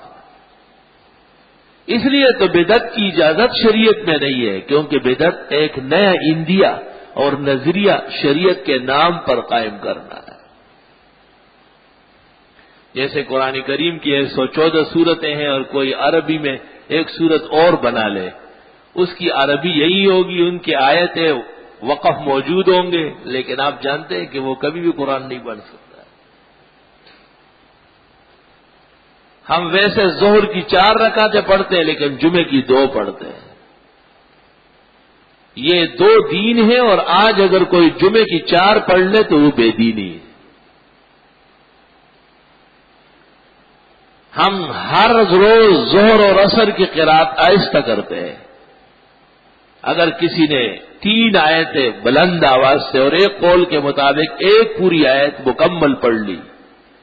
اس لیے تو بدعت کی اجازت شریعت میں نہیں ہے، کیونکہ بدعت ایک نیا ایندیا اور نظریہ شریعت کے نام پر قائم کرنا ہے۔ جیسے قرآن کریم کی 114 سورتیں ہیں اور کوئی عربی میں ایک سورت اور بنا لے، اس کی عربی یہی ہوگی، ان کی آیتیں وقف موجود ہوں گے، لیکن آپ جانتے ہیں کہ وہ کبھی بھی قرآن نہیں بن سکتا۔ ہم ویسے ظہر کی 4 رکعتیں پڑھتے ہیں لیکن جمعے کی 2 پڑھتے ہیں۔ یہ 2 دین ہیں، اور آج اگر کوئی جمعے کی 4 پڑھ لے تو وہ بے دینی ہے۔ ہم ہر روز ظہر اور عصر کی قرات آہستہ کرتے ہیں۔ اگر کسی نے 3 آیتیں بلند آواز سے اور ایک قول کے مطابق ایک پوری آیت مکمل پڑھ لی،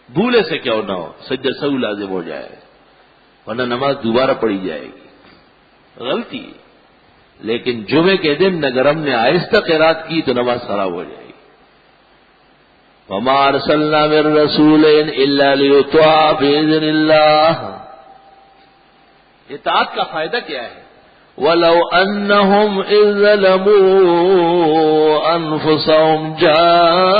بھولے سے کیوں نہ ہو، سجدہ سہو لازم ہو جائے، ورنہ نماز دوبارہ پڑھی جائے گی، غلطی۔ لیکن جمعے کے دن اگر ہم نے آہستہ قرات کی تو نماز خراب ہو جائے گی۔ وَمَا أَرْسَلْنَا مِن رَّسُولٍ إِلَّا لِيُطَاعَ بِإِذْنِ اللَّهِ، اطاعت کا فائدہ کیا ہے؟ وَلَوْ أَنَّهُمْ إِذ ظَلَمُوا أَنفُسَهُمْ جَاءُوكَ،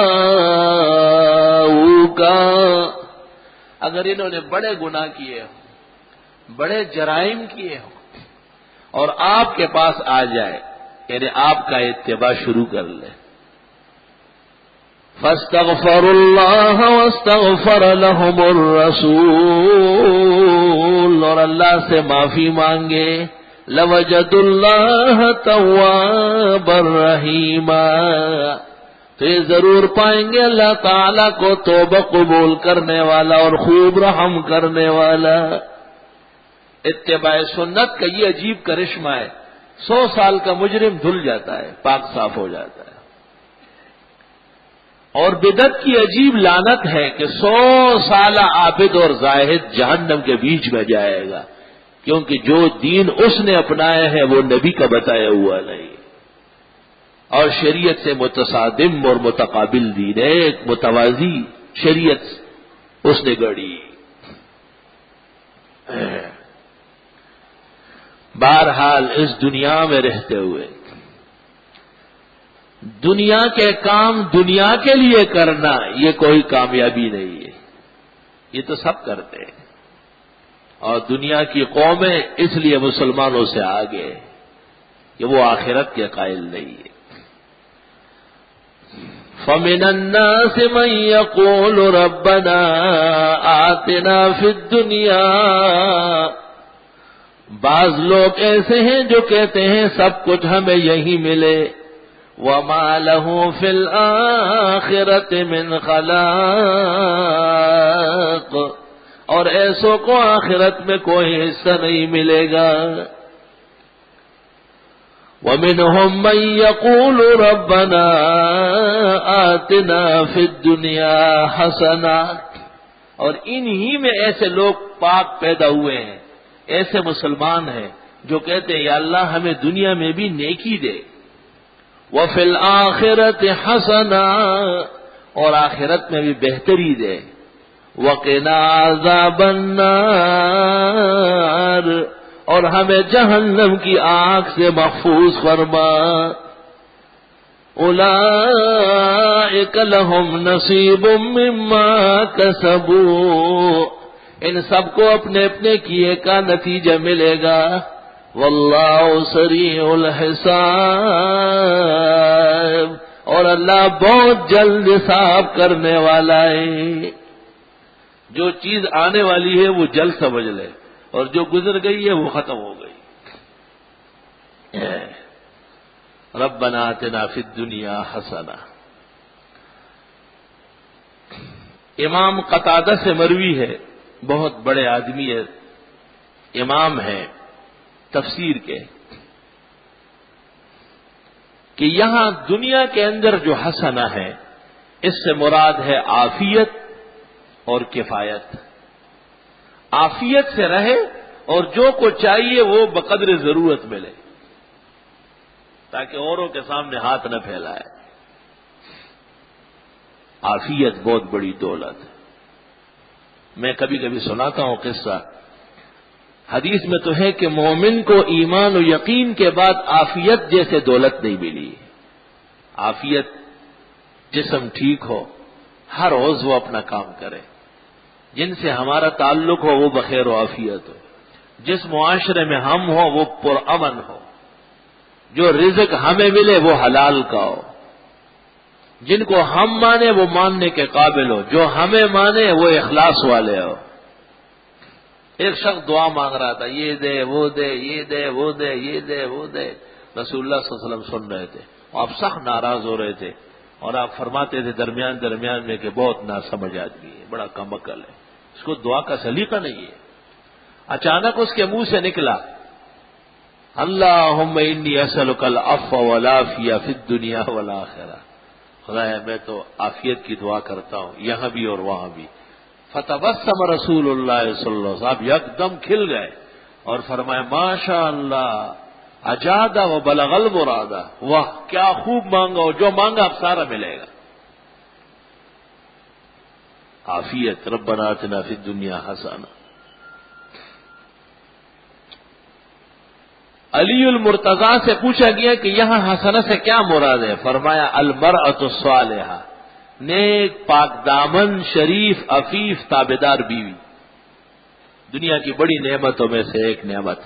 اگر انہوں نے بڑے گناہ کیے ہوں، بڑے جرائم کیے ہوں، اور آپ کے پاس آ جائے، یعنی آپ کا اتباع شروع کر لے، فَاسْتَغْفَرُوا اللَّهَ وَاسْتَغْفَرَ لَهُمُ الرَّسُولُ، اور اللہ سے معافی مانگے، لَوَجَدُوا اللَّهَ تَوَّابًا رَحِيمًا، تو یہ ضرور پائیں گے اللہ تعالیٰ کو توبہ قبول کرنے والا اور خوب رحم کرنے والا۔ اتباع سنت کا یہ عجیب کرشمہ ہے، 100 سال کا مجرم دھل جاتا ہے، پاک صاف ہو جاتا ہے۔ اور بدعت کی عجیب لعنت ہے کہ 100 سالہ عابد اور زاہد جہنم کے بیچ میں جائے گا، کیونکہ جو دین اس نے اپنایا ہے وہ نبی کا بتایا ہوا نہیں، اور شریعت سے متصادم اور متقابل دین ہے، ایک متوازی شریعت اس نے گڑھی۔ بہرحال اس دنیا میں رہتے ہوئے دنیا کے کام دنیا کے لیے کرنا یہ کوئی کامیابی نہیں ہے، یہ تو سب کرتے ہیں، اور دنیا کی قومیں اس لیے مسلمانوں سے آگے کہ وہ آخرت کے قائل نہیں ہے۔ فَمِنَ النَّاسِ مَن يَقُولُ رَبَّنَا آتِنَا فِي الدُّنْيَا، بعض لوگ ایسے ہیں جو کہتے ہیں سب کچھ ہمیں یہی ملے، وَمَا لَهُ فِي الْآخِرَةِ مِنْ خَلَاقٍ، اور ایسوں کو آخرت میں کوئی حصہ نہیں ملے گا۔ وَمِنْهُمْ مَنْ يَقُولُ رَبَّنَا آتِنَا فِي الدُّنْيَا حَسَنَةً، اور انہی میں ایسے لوگ پاک پیدا ہوئے ہیں، ایسے مسلمان ہیں جو کہتے ہیں یا اللہ ہمیں دنیا میں بھی نیکی دے، وَفِي الْآخِرَةِ حَسَنَةً، اور آخرت میں بھی بہتری دے، وَقِنَا عَذَابَ النَّارِ، اور ہمیں جہنم کی آگ سے محفوظ فرما۔ اولئک لہم نصیب مما کسبوا، ان سب کو اپنے اپنے کیے کا نتیجہ ملے گا، واللہ سریع الحساب، اور اللہ بہت جلد حساب کرنے والا ہے۔ جو چیز آنے والی ہے وہ جلد سمجھ لے، اور جو گزر گئی ہے وہ ختم ہو گئی۔ ربنا آتنا فی الدنیا حسنہ۔ امام قتادہ سے مروی ہے، بہت بڑے آدمی ہے، امام ہے تفسیر کے، کہ یہاں دنیا کے اندر جو حسنہ ہے اس سے مراد ہے عافیت اور کفایت۔ عافیت سے رہے اور جو کو چاہیے وہ بقدر ضرورت ملے، تاکہ اوروں کے سامنے ہاتھ نہ پھیلائے۔ عافیت بہت بڑی دولت ہے۔ میں کبھی کبھی سناتا ہوں قصہ، حدیث میں تو ہے کہ مومن کو ایمان و یقین کے بعد عافیت جیسے دولت نہیں ملی۔ عافیت، جسم ٹھیک ہو، ہر عضو اپنا کام کرے، جن سے ہمارا تعلق ہو وہ بخیر و عافیت ہو، جس معاشرے میں ہم ہو وہ پرامن ہو، جو رزق ہمیں ملے وہ حلال کا ہو، جن کو ہم مانے وہ ماننے کے قابل ہو، جو ہمیں مانے وہ اخلاص والے ہو۔ ایک شخص دعا مانگ رہا تھا، یہ دے وہ دے، یہ دے وہ دے، یہ دے وہ دے، رسول اللہ صلی اللہ علیہ وسلم سن رہے تھے، آپ سخت ناراض ہو رہے تھے، اور آپ فرماتے تھے درمیان میں کہ بہت ناسمجھ آدمی ہے، بڑا کم عقل ہے، اس کو دعا کا سلیقہ نہیں ہے۔ اچانک اس کے منہ سے نکلا، اللہم انی اسألک العفو والعافیہ فی الدنیا والآخرہ، خدایا میں تو عافیت کی دعا کرتا ہوں یہاں بھی اور وہاں بھی۔ فتبسم رسول اللہ صلی اللہ علیہ وسلم، یکدم کھل گئے اور فرمایا ماشاء اللہ اجاد و بلغ المرادہ، واہ کیا خوب مانگا، اور جو مانگا اب سارا ملے گا۔ عافیت، ربنا آتنا فی الدنیا حسنہ۔ علی المرتضیٰ سے پوچھا گیا کہ یہاں حسنہ سے کیا مراد ہے؟ فرمایا المرأۃ الصالحہ، نیک پاک دامن شریف عفیف تابعدار بیوی، دنیا کی بڑی نعمتوں میں سے ایک نعمت۔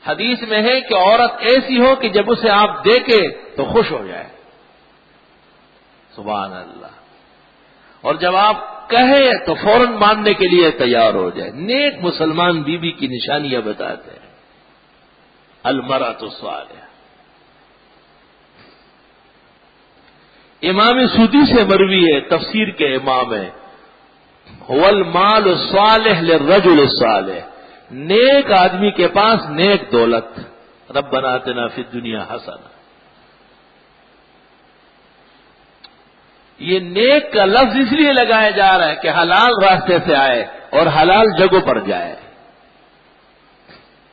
حدیث میں ہے کہ عورت ایسی ہو کہ جب اسے آپ دیکھیں تو خوش ہو جائے، سبحان اللہ، اور جب آپ کہے تو فوراً ماننے کے لیے تیار ہو جائے۔ نیک مسلمان بیوی کی نشانیاں بتاتے ہیں، المرأۃ الصالحہ۔ امام سودی سے مروی ہے، تفسیر کے امام ہے، هو المال الصالح للرجل الصالح، نیک آدمی کے پاس نیک دولت، ربنا آتنا فی الدنیا حسنہ. یہ نیک کا لفظ اس لیے لگایا جا رہا ہے کہ حلال راستے سے آئے اور حلال جگہوں پر جائے.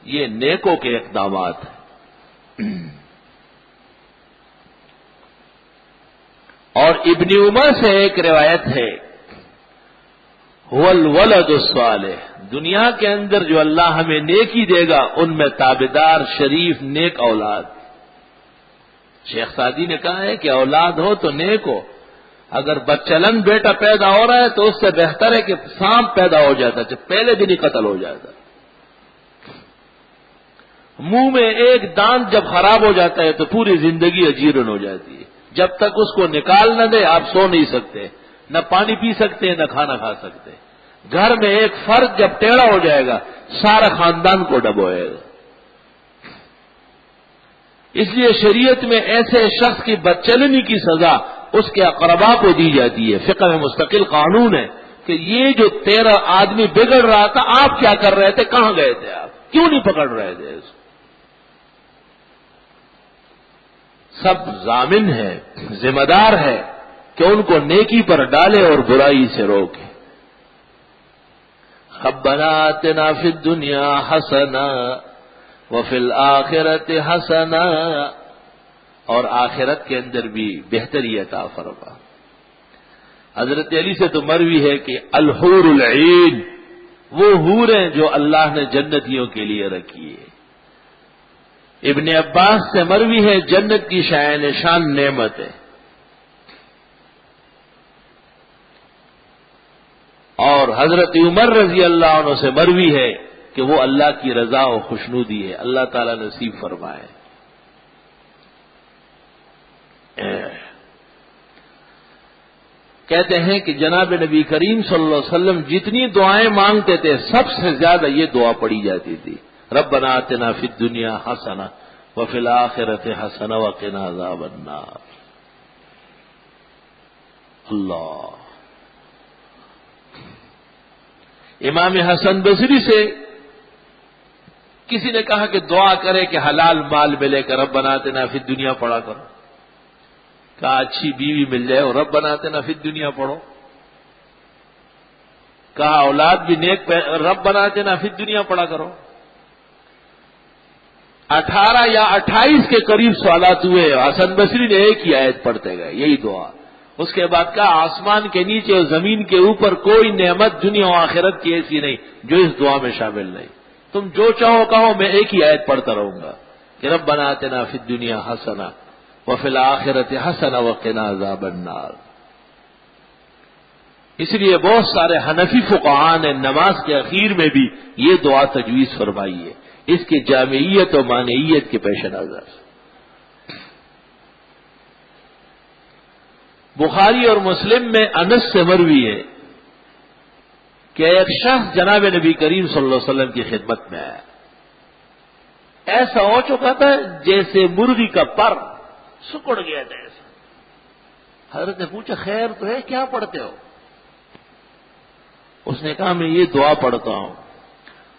یہ نیکوں کے اقدامات ہیں. اور ابن عمر سے ایک روایت ہے، هو الولد الصالح، دنیا کے اندر جو اللہ ہمیں نیکی دے گا ان میں تابعدار شریف نیک اولاد. شیخ سعدی نے کہا ہے کہ اولاد ہو تو نیک ہو. اگر بچلن بیٹا پیدا ہو رہا ہے تو اس سے بہتر ہے کہ سانپ پیدا ہو جاتا، جب پہلے دن ہی قتل ہو جاتا. منہ میں ایک دانت جب خراب ہو جاتا ہے تو پوری زندگی اجیرن ہو جاتی ہے. جب تک اس کو نکال نہ دے آپ سو نہیں سکتے، نہ پانی پی سکتے نہ کھانا کھا سکتے. گھر میں ایک فرد جب ٹیڑھا ہو جائے گا سارا خاندان کو ڈبوئے گا. اس لیے شریعت میں ایسے شخص کی بدچلنی کی سزا اس کے اقربا کو دی جاتی ہے. فقہ میں مستقل قانون ہے کہ یہ جو 13 آدمی بگڑ رہا تھا آپ کیا کر رہے تھے، کہاں گئے تھے آپ، کیوں نہیں پکڑ رہے تھے. سب ضامن ہے، ذمہ دار ہے کہ ان کو نیکی پر ڈالے اور برائی سے روکے. ربنا آتنا فی الدنیا حسنہ وفی الآخرۃ حسنہ، اور آخرت کے اندر بھی بہتری عطا فرما. حضرت علی سے تو مروی ہے کہ الحور العین، وہ حور ہیں جو اللہ نے جنتیوں کے لیے رکھی ہے. ابن عباس سے مروی ہے جنت کی شایان شان نعمت ہے. اور حضرت عمر رضی اللہ عنہ سے مروی ہے کہ وہ اللہ کی رضا و خوشنودی ہے. اللہ تعالی نصیب فرمائے. کہتے ہیں کہ جناب نبی کریم صلی اللہ علیہ وسلم جتنی دعائیں مانگتے تھے سب سے زیادہ یہ دعا پڑھی جاتی تھی، ربنا آتنا فی الدنیا حسنہ وفی الآخرۃ حسنہ وقنا عذاب النار. اللہ. امام حسن بصری سے کسی نے کہا کہ دعا کرے کہ حلال مال ملے کہ ربنا آتنا فی الدنیا پڑھا کرو. کہا اچھی بیوی مل جائے اور ربنا آتنا فی الدنیا پڑھو. کہا اولاد بھی نیک ربنا آتنا فی الدنیا پڑھا کرو. 18 یا 28 کے قریب سوالات ہوئے. حسن بصری نے ایک ہی آیت پڑھتے گئے، یہی دعا. اس کے بعد کہا آسمان کے نیچے اور زمین کے اوپر کوئی نعمت دنیا و آخرت کی ایسی نہیں جو اس دعا میں شامل نہیں. تم جو چاہو کہو، میں ایک ہی آیت پڑھتا رہوں گا کہ ربنا آتنا فی الدنیا حسنہ وفی الآخرۃ حسنہ وقنا عذاب النار. اس لیے بہت سارے حنفی فقہاء نے نماز کے اخیر میں بھی یہ دعا تجویز فرمائی ہے، اس کی جامعیت و مانعیت کے پیش نظر. بخاری اور مسلم میں انس سے مروی ہے کہ ایک شخص جناب نبی کریم صلی اللہ علیہ وسلم کی خدمت میں آیا. ایسا ہو چکا تھا جیسے مرغی کا پر سکڑ گیا تھا ایسا. حضرت نے پوچھا خیر تو ہے، کیا پڑھتے ہو؟ اس نے کہا میں یہ دعا پڑھتا ہوں،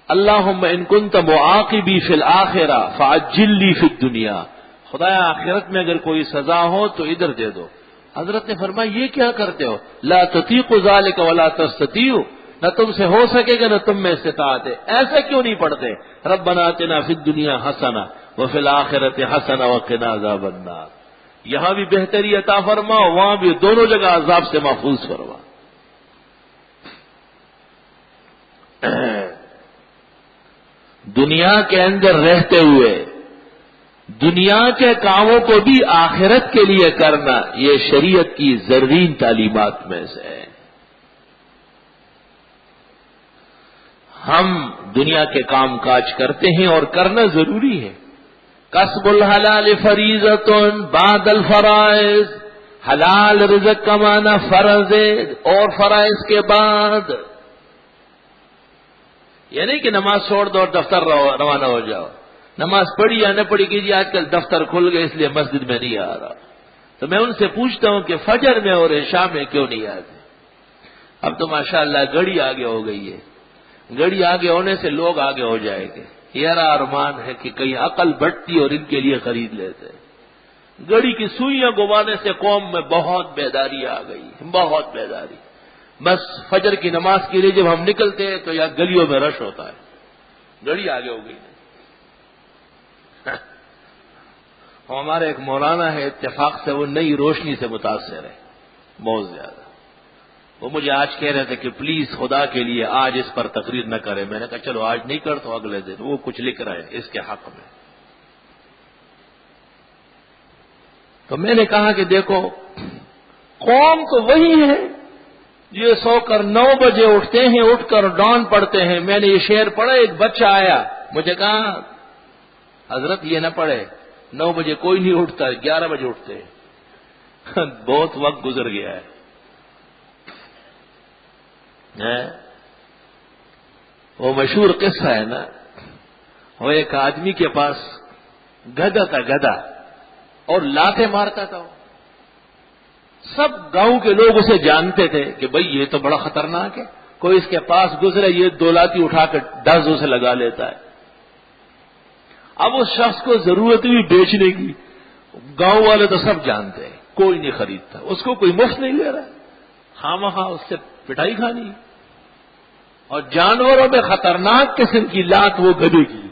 اللہم ان کنت معاقبی فی الآخرہ فعجل لی فی الدنیا. خدایا آخرت میں اگر کوئی سزا ہو تو ادھر دے دو. حضرت نے فرمایا یہ کیا کرتے ہو؟ لا تطیق ذلک ولا تستطیع، نہ تم سے ہو سکے گا نہ تم میں استطاعت ہے. ایسا کیوں نہیں پڑھتے ربنا آتنا فی الدنیا حسنہ وفی الآخرۃ حسنہ وقنا عذاب النار. یہاں بھی بہتری عطا فرما، وہاں بھی، دونوں جگہ عذاب سے محفوظ فرما. دنیا کے اندر رہتے ہوئے دنیا کے کاموں کو بھی آخرت کے لیے کرنا، یہ شریعت کی زرین تعلیمات میں سے ہے. ہم دنیا کے کام کاج کرتے ہیں اور کرنا ضروری ہے. کسب الحلال فریضۃ بعد الفرائض، حلال رزق کمانا فرض ہے اور فرائض کے بعد. یہ نہیں کہ نماز چھوڑ دو اور دفتر روانہ ہو جاؤ. نماز پڑھی یا نہ پڑھی کیجیے، آج کل دفتر کھل گئے اس لیے مسجد میں نہیں آ رہا. تو میں ان سے پوچھتا ہوں کہ فجر میں اور عشاء میں کیوں نہیں آتے؟ اب تو ماشاءاللہ گھڑی آگے ہو گئی ہے، گھڑی آگے ہونے سے لوگ آگے ہو جائیں گے. میرا ارمان ہے کہ کہیں عقل بٹتی اور ان کے لیے خرید لیتے. گھڑی کی سوئیاں گوانے سے قوم میں بہت بیداری آ گئی، بہت بیداری. بس فجر کی نماز کے لیے جب ہم نکلتے ہیں تو یہاں گلیوں میں رش ہوتا ہے، گھڑی آگے ہو گئی. ہمارے ایک مولانا ہے، اتفاق سے وہ نئی روشنی سے متاثر ہے بہت زیادہ. وہ مجھے آج کہہ رہے تھے کہ پلیز خدا کے لیے آج اس پر تقریر نہ کرے. میں نے کہا چلو آج نہیں کر تو اگلے دن. وہ کچھ لکھ رہے ہیں اس کے حق میں. تو میں نے کہا کہ دیکھو قوم تو وہی ہے، یہ سو کر 9 بجے اٹھتے ہیں، اٹھ کر ڈان پڑھتے ہیں. میں نے یہ شعر پڑھا، ایک بچہ آیا مجھے کہا حضرت یہ نہ پڑھے، 9 بجے کوئی نہیں اٹھتا، 11 بجے اٹھتے ہیں. بہت وقت گزر گیا ہے. وہ مشہور قصہ ہے نا، وہ ایک آدمی کے پاس گدھا تھا، گدھا، اور لاتے مارتا تھا. سب گاؤں کے لوگ اسے جانتے تھے کہ بھئی یہ تو بڑا خطرناک ہے، کوئی اس کے پاس گزرے یہ 2 لاتی اٹھا کر ڈز اسے لگا لیتا ہے. اب اس شخص کو ضرورت بھی بیچنے کی، گاؤں والے تو سب جانتے ہیں، کوئی نہیں خریدتا، اس کو کوئی مفت نہیں لے رہا، خامخواہ اس سے پٹائی کھانی. اور جانوروں میں خطرناک قسم کی لات وہ گدھے کی.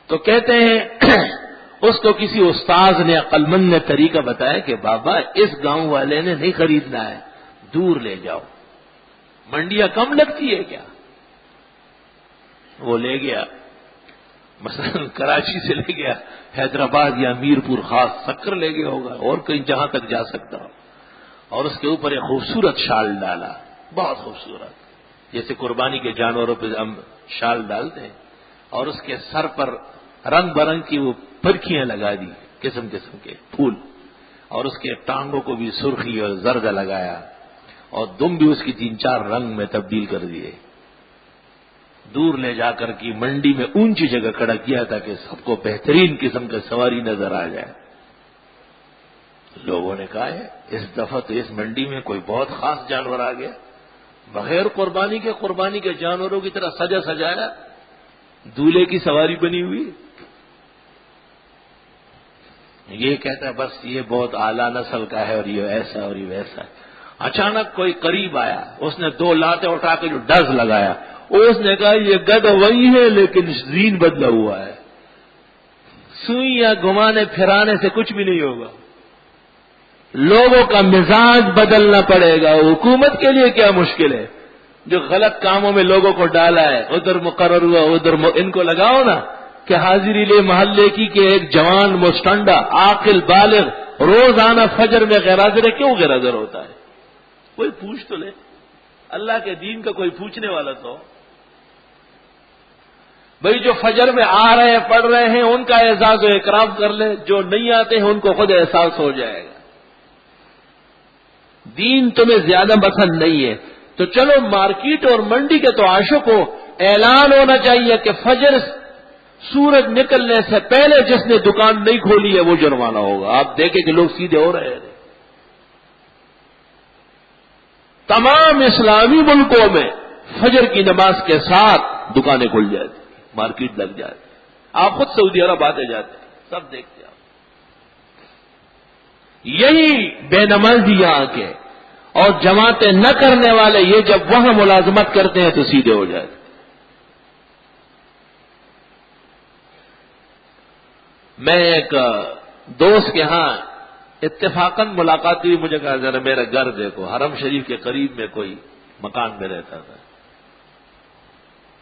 تو کہتے ہیں اس کو کسی استاذ نے، عقل مند نے طریقہ بتایا کہ بابا اس گاؤں والے نے نہیں خریدنا ہے، دور لے جاؤ، منڈیاں کم لگتی ہے کیا. وہ لے گیا، مثلا کراچی سے لے گیا حیدرآباد یا میرپور خاص سکر لے گیا ہوگا، اور کہیں جہاں تک جا سکتا ہو. اور اس کے اوپر ایک خوبصورت شال ڈالا، بہت خوبصورت، جیسے قربانی کے جانوروں پہ ہم شال ڈالتے ہیں. اور اس کے سر پر رنگ برنگ کی وہ پرکھیاں لگا دی، قسم قسم کے پھول، اور اس کے ٹانگوں کو بھی سرخی اور زرد لگایا، اور دم بھی اس کی 3-4 رنگ میں تبدیل کر دیے. دور لے جا کر کی منڈی میں اونچی جگہ کھڑا کیا تاکہ سب کو بہترین قسم کا سواری نظر آ جائے. لوگوں نے کہا ہے اس دفعہ تو اس منڈی میں کوئی بہت خاص جانور آ گیا، بغیر قربانی کے جانوروں کی طرح سجا سجایا، دولہے کی سواری بنی ہوئی. یہ کہتا ہے بس یہ بہت اعلیٰ نسل کا ہے اور یہ ایسا اور یہ ویسا. اچانک کوئی قریب آیا، اس نے 2 لاتے اٹھا کے جو ڈز لگایا، اس نے کہا یہ گدھا وہی ہے لیکن زین بدلا ہوا ہے، سوئیاں گھمانے پھرانے سے کچھ بھی نہیں ہوگا. لوگوں کا مزاج بدلنا پڑے گا. حکومت کے لیے کیا مشکل ہے، جو غلط کاموں میں لوگوں کو ڈالا ہے، ادھر مقرر ہوا ادھر ان کو لگاؤ نا کہ حاضری لے محلے کی کہ ایک جوان مستنڈا عاقل بالغ روزانہ فجر میں غیر حاضر ہے. کیوں غیر حاضر ہوتا ہے؟ کوئی پوچھ تو لے، اللہ کے دین کا کوئی پوچھنے والا تو. بھئی جو فجر میں آ رہے ہیں پڑھ رہے ہیں ان کا اعزاز و اکرام کر لے، جو نہیں آتے ہیں ان کو خود احساس ہو جائے گا. دین تمہیں زیادہ پسند نہیں ہے تو چلو مارکیٹ اور منڈی کے تو عاشق کو اعلان ہونا چاہیے کہ فجر سورج نکلنے سے پہلے جس نے دکان نہیں کھولی ہے وہ جرمانہ ہوگا. آپ دیکھیں کہ لوگ سیدھے ہو رہے ہیں. تمام اسلامی ملکوں میں فجر کی نماز کے ساتھ دکانیں کھل جاتی، مارکیٹ لگ جاتی. آپ خود سعودی عرب آتے جاتے سب دیکھتے آپ. یہی بے نمازی یہاں کے اور جماعتیں نہ کرنے والے یہ جب وہاں ملازمت کرتے ہیں تو سیدھے ہو جاتے. میں ایک دوست کے ہاں اتفاقاً ملاقات ہوئی، مجھے کہا ذرا میرا گھر دیکھو. حرم شریف کے قریب میں کوئی مکان میں رہتا تھا.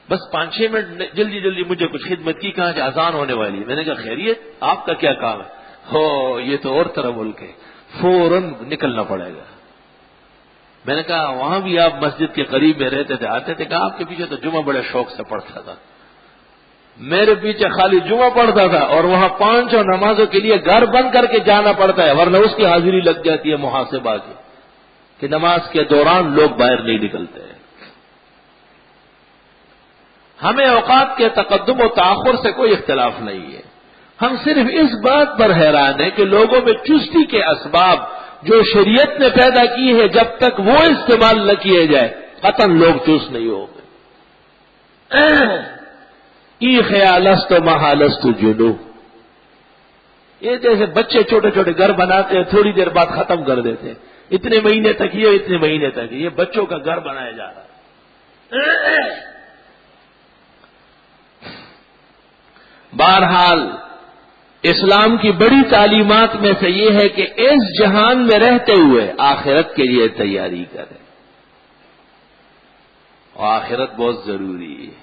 بس 5-6 منٹ جلدی جلدی مجھے کچھ خدمت کی، کہا کہ اذان ہونے والی ہے. میں نے کہا خیریت آپ کا کیا کام ہے؟ ہو یہ تو اور طرح ملک ہے، فوراً نکلنا پڑے گا. میں نے کہا وہاں بھی آپ مسجد کے قریب میں رہتے تھے، آتے تھے؟ کہا آپ کے پیچھے تو جمعہ بڑے شوق سے پڑھتا تھا. میرے پیچھے خالی جمعہ پڑھتا تھا اور وہاں 5 نمازوں کے لیے گھر بند کر کے جانا پڑتا ہے، ورنہ اس کی حاضری لگ جاتی ہے محاسبہ کی کہ نماز کے دوران لوگ باہر نہیں نکلتے ہیں. ہمیں اوقات کے تقدم و تاخر سے کوئی اختلاف نہیں ہے. ہم صرف اس بات پر حیران ہیں کہ لوگوں میں چستی کے اسباب جو شریعت نے پیدا کی ہے جب تک وہ استعمال نہ کیے جائے قطعاً لوگ چست نہیں ہوں گے. ای خیالست و محالست جنو، یہ جیسے بچے چھوٹے چھوٹے گھر بناتے ہیں تھوڑی دیر بعد ختم کر دیتے ہیں. اتنے مہینے تک اتنے مہینے تک یہ بچوں کا گھر بنایا جا رہا ہے. بہرحال اسلام کی بڑی تعلیمات میں سے یہ ہے کہ اس جہان میں رہتے ہوئے آخرت کے لیے تیاری کریں، اور آخرت بہت ضروری ہے.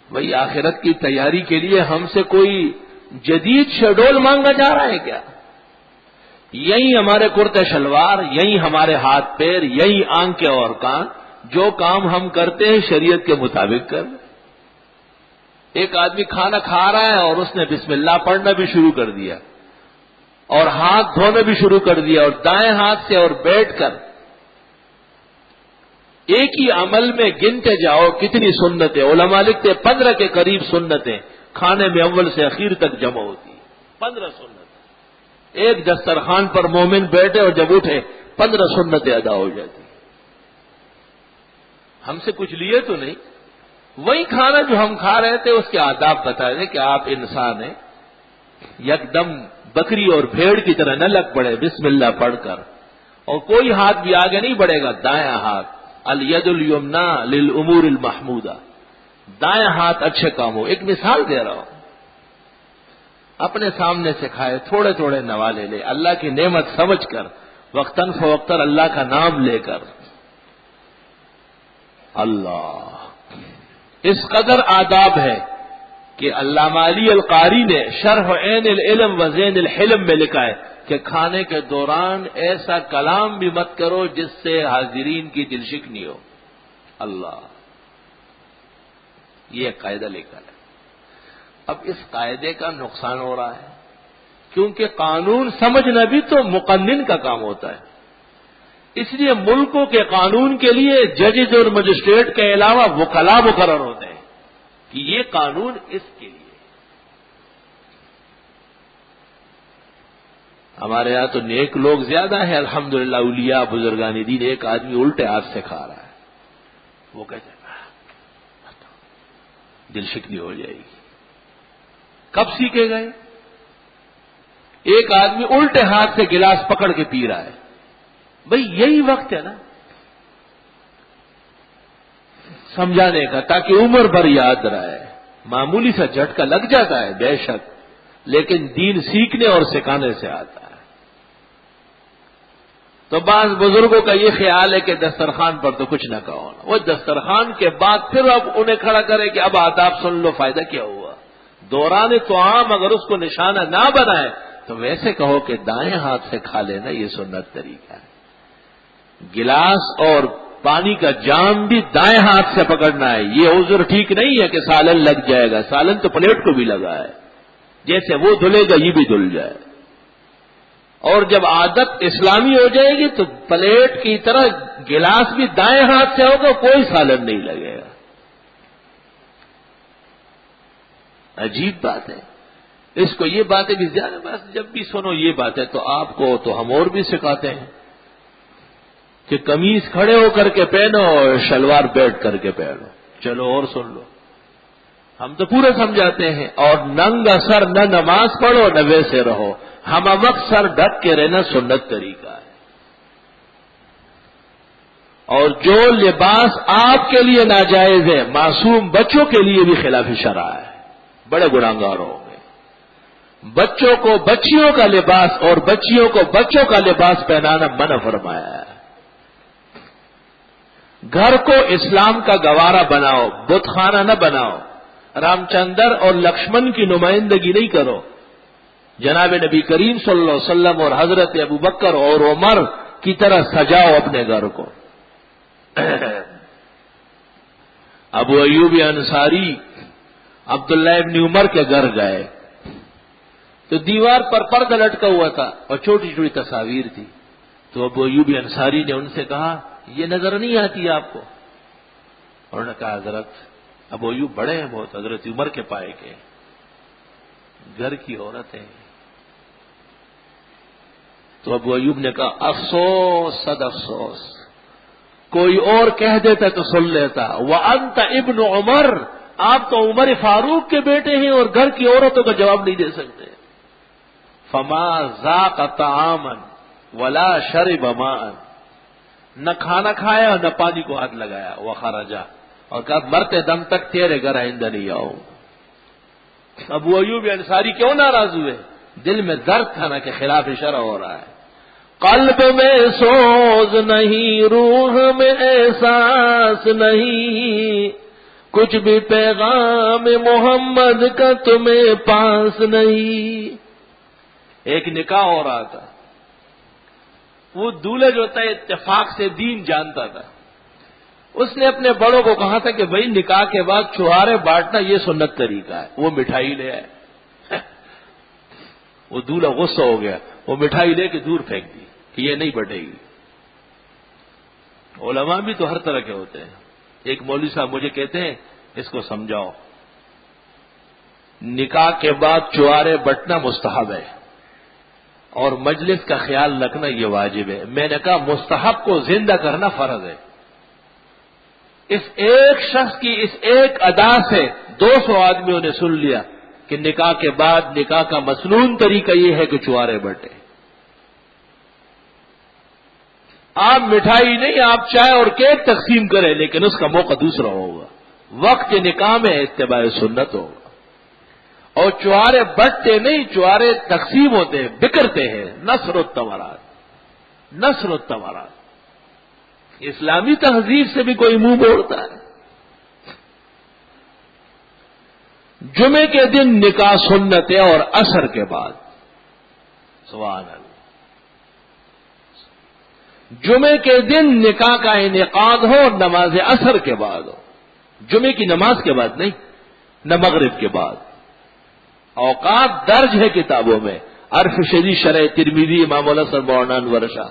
بھئی آخرت کی تیاری کے لیے ہم سے کوئی جدید شیڈول مانگا جا رہا ہے کیا؟ یہی ہمارے کرتے شلوار، یہی ہمارے ہاتھ پیر، یہی آنکھیں اور کان، جو کام ہم کرتے ہیں شریعت کے مطابق کر. ایک آدمی کھانا کھا رہا ہے اور اس نے بسم اللہ پڑھنا بھی شروع کر دیا اور ہاتھ دھونا بھی شروع کر دیا، اور دائیں ہاتھ سے اور بیٹھ کر ایک ہی عمل میں گنتے جاؤ کتنی سنتیں. علماء لکھتے 15 کے قریب سنتیں کھانے میں اول سے اخیر تک جمع ہوتی. 15 سنتیں ایک دسترخوان پر مومن بیٹھے اور جب اٹھے 15 سنتیں ادا ہو جاتی. ہم سے کچھ لیے تو نہیں، وہی کھانا جو ہم کھا رہے تھے اس کے آداب بتا رہے کہ آپ انسان ہیں، یکدم بکری اور بھیڑ کی طرح نہ لگ پڑے بسم اللہ پڑھ کر، اور کوئی ہاتھ بھی آگے نہیں بڑھے گا. دایاں ہاتھ الید الیمنا للامور المحمودہ، دایاں ہاتھ اچھے کام ہو. ایک مثال دے رہا ہوں، اپنے سامنے سے کھائے تھوڑے تھوڑے نوالے لے اللہ کی نعمت سمجھ کر، وقتاً فوقتاً اللہ کا نام لے کر. اللہ اس قدر آداب ہے کہ علامہ علی القاری نے شرح عین العلم و زین الحلم میں لکھا ہے کہ کھانے کے دوران ایسا کلام بھی مت کرو جس سے حاضرین کی دل شکنی ہو. اللہ، یہ قاعدہ لکھا ہے. اب اس قاعدے کا نقصان ہو رہا ہے کیونکہ قانون سمجھنا بھی تو مقنن کا کام ہوتا ہے. اس لیے ملکوں کے قانون کے لیے ججز اور مجسٹریٹ کے علاوہ وکلاء مقرر ہوتے ہیں کہ یہ قانون اس کے لیے. ہمارے یہاں تو نیک لوگ زیادہ ہیں الحمدللہ، اولیاء بزرگان دین. ایک آدمی الٹے ہاتھ سے کھا رہا ہے، وہ کہتے ہیں دل شکنی ہو جائے گی. کب سیکھے گئے؟ ایک آدمی الٹے ہاتھ سے گلاس پکڑ کے پی رہا ہے. بھئی یہی وقت ہے نا سمجھانے کا تاکہ عمر بھر یاد رہے. معمولی سا جھٹکا لگ جاتا ہے بے شک، لیکن دین سیکھنے اور سکھانے سے آتا ہے. تو بعض بزرگوں کا یہ خیال ہے کہ دسترخوان پر تو کچھ نہ کہو، وہ دسترخوان کے بعد پھر اب انہیں کھڑا کرے کہ اب آداب سن لو، فائدہ کیا ہوا. دوران طعام اگر اس کو نشانہ نہ بنائے تو ویسے کہو کہ دائیں ہاتھ سے کھا لینا یہ سنت طریقہ ہے. گلاس اور پانی کا جام بھی دائیں ہاتھ سے پکڑنا ہے. یہ عذر ٹھیک نہیں ہے کہ سالن لگ جائے گا، سالن تو پلیٹ کو بھی لگا ہے، جیسے وہ دھلے گا یہ بھی دھل جائے. اور جب عادت اسلامی ہو جائے گی تو پلیٹ کی طرح گلاس بھی دائیں ہاتھ سے ہوگا، کوئی سالن نہیں لگے گا. عجیب بات ہے. اس کو یہ باتیں بھی زیادہ بس جب بھی سنو یہ باتیں تو آپ کو تو ہم اور بھی سکھاتے ہیں کہ قمیض کھڑے ہو کر کے پہنو اور شلوار بیٹھ کر کے پہنو. چلو اور سن لو، ہم تو پورا سمجھاتے ہیں. اور ننگا سر نہ نماز پڑھو نہ ویسے رہو، ہم وقت سر ڈھک کے رہنا سنت طریقہ ہے. اور جو لباس آپ کے لیے ناجائز ہے معصوم بچوں کے لیے بھی خلاف شرع ہے، بڑے گناہگار ہوں گے. بچوں کو بچیوں کا لباس اور بچیوں کو بچوں کا لباس پہنانا منع فرمایا ہے. گھر کو اسلام کا گوارا بناؤ، بت خانہ نہ بناؤ. رام چندر اور لکشمن کی نمائندگی نہیں کرو. جناب نبی کریم صلی اللہ علیہ وسلم اور حضرت ابو بکر اور عمر کی طرح سجاؤ اپنے گھر کو. ابو ایوب انصاری عبداللہ ابن عمر کے گھر گئے تو دیوار پر پردہ لٹکا ہوا تھا اور چھوٹی چھوٹی تصاویر تھی. تو ابو ایوب انصاری نے ان سے کہا یہ نظر نہیں آتی آپ کو؟ انہوں نے کہا حضرت ابو ایوب بڑے ہیں بہت، حضرت عمر کے پائے کے. گھر کی عورتیں. تو ابو ایوب نے کہا افسوس صد افسوس، کوئی اور کہہ دیتا تو سن لیتا. وَأَنْتَ ابن عمر، آپ تو عمر فاروق کے بیٹے ہیں اور گھر کی عورتوں کا جواب نہیں دے سکتے. فَمَا ذَاقَ طَعَامًا وَلَا شَرِبَ مَاءً، نہ کھانا کھایا اور نہ پانی کو ہاتھ لگایا. وَخَرَجَ، اور کہا مرتے دم تک تیرے گھر آئندہ نہیں آؤں. ابو ایوب انصاری کیوں ناراض ہوئے؟ دل میں درد تھا نا کہ خلاف شرع ہو رہا ہے. قلب میں سوز نہیں، روح میں احساس نہیں، کچھ بھی پیغام محمد کا تمہیں پاس نہیں. ایک نکاح ہو رہا تھا، وہ دولہا جو ہوتا ہے اتفاق سے دین جانتا تھا. اس نے اپنے بڑوں کو کہا تھا کہ بھائی نکاح کے بعد چھوارے بانٹنا یہ سنت طریقہ ہے. وہ مٹھائی لے آئے. وہ دولہا غصہ ہو گیا، وہ مٹھائی لے کے دور پھینک دی کہ یہ نہیں بٹے گی. علماء بھی تو ہر طرح کے ہوتے ہیں. ایک مولوی صاحب مجھے کہتے ہیں اس کو سمجھاؤ، نکاح کے بعد چوارے بٹنا مستحب ہے اور مجلس کا خیال رکھنا یہ واجب ہے. میں نے کہا مستحب کو زندہ کرنا فرض ہے. اس ایک شخص کی اس ایک ادا سے 200 آدمیوں نے سن لیا کہ نکاح کے بعد نکاح کا مسنون طریقہ یہ ہے کہ چوارے بٹے. آپ مٹھائی نہیں، آپ چائے اور کیک تقسیم کریں، لیکن اس کا موقع دوسرا ہوگا. وقت نکاح میں اتباع سنت ہوگا. اور چوارے بٹتے نہیں، چوارے تقسیم ہوتے ہیں، بکرتے ہیں. نصر التمرات، نصر التمرات. اسلامی تہذیب سے بھی کوئی منہ موڑتا ہے؟ جمعے کے دن نکاح سنت ہے اور عصر کے بعد. سبحان اللہ. جمعے کے دن نکاح کا انعقاد ہو اور نماز عصر کے بعد ہو. جمعے کی نماز کے بعد نہیں، نہ مغرب کے بعد. اوقات درج ہے کتابوں میں، عرف شریح شرح ترمذی امام الحسن بورنان ورشا.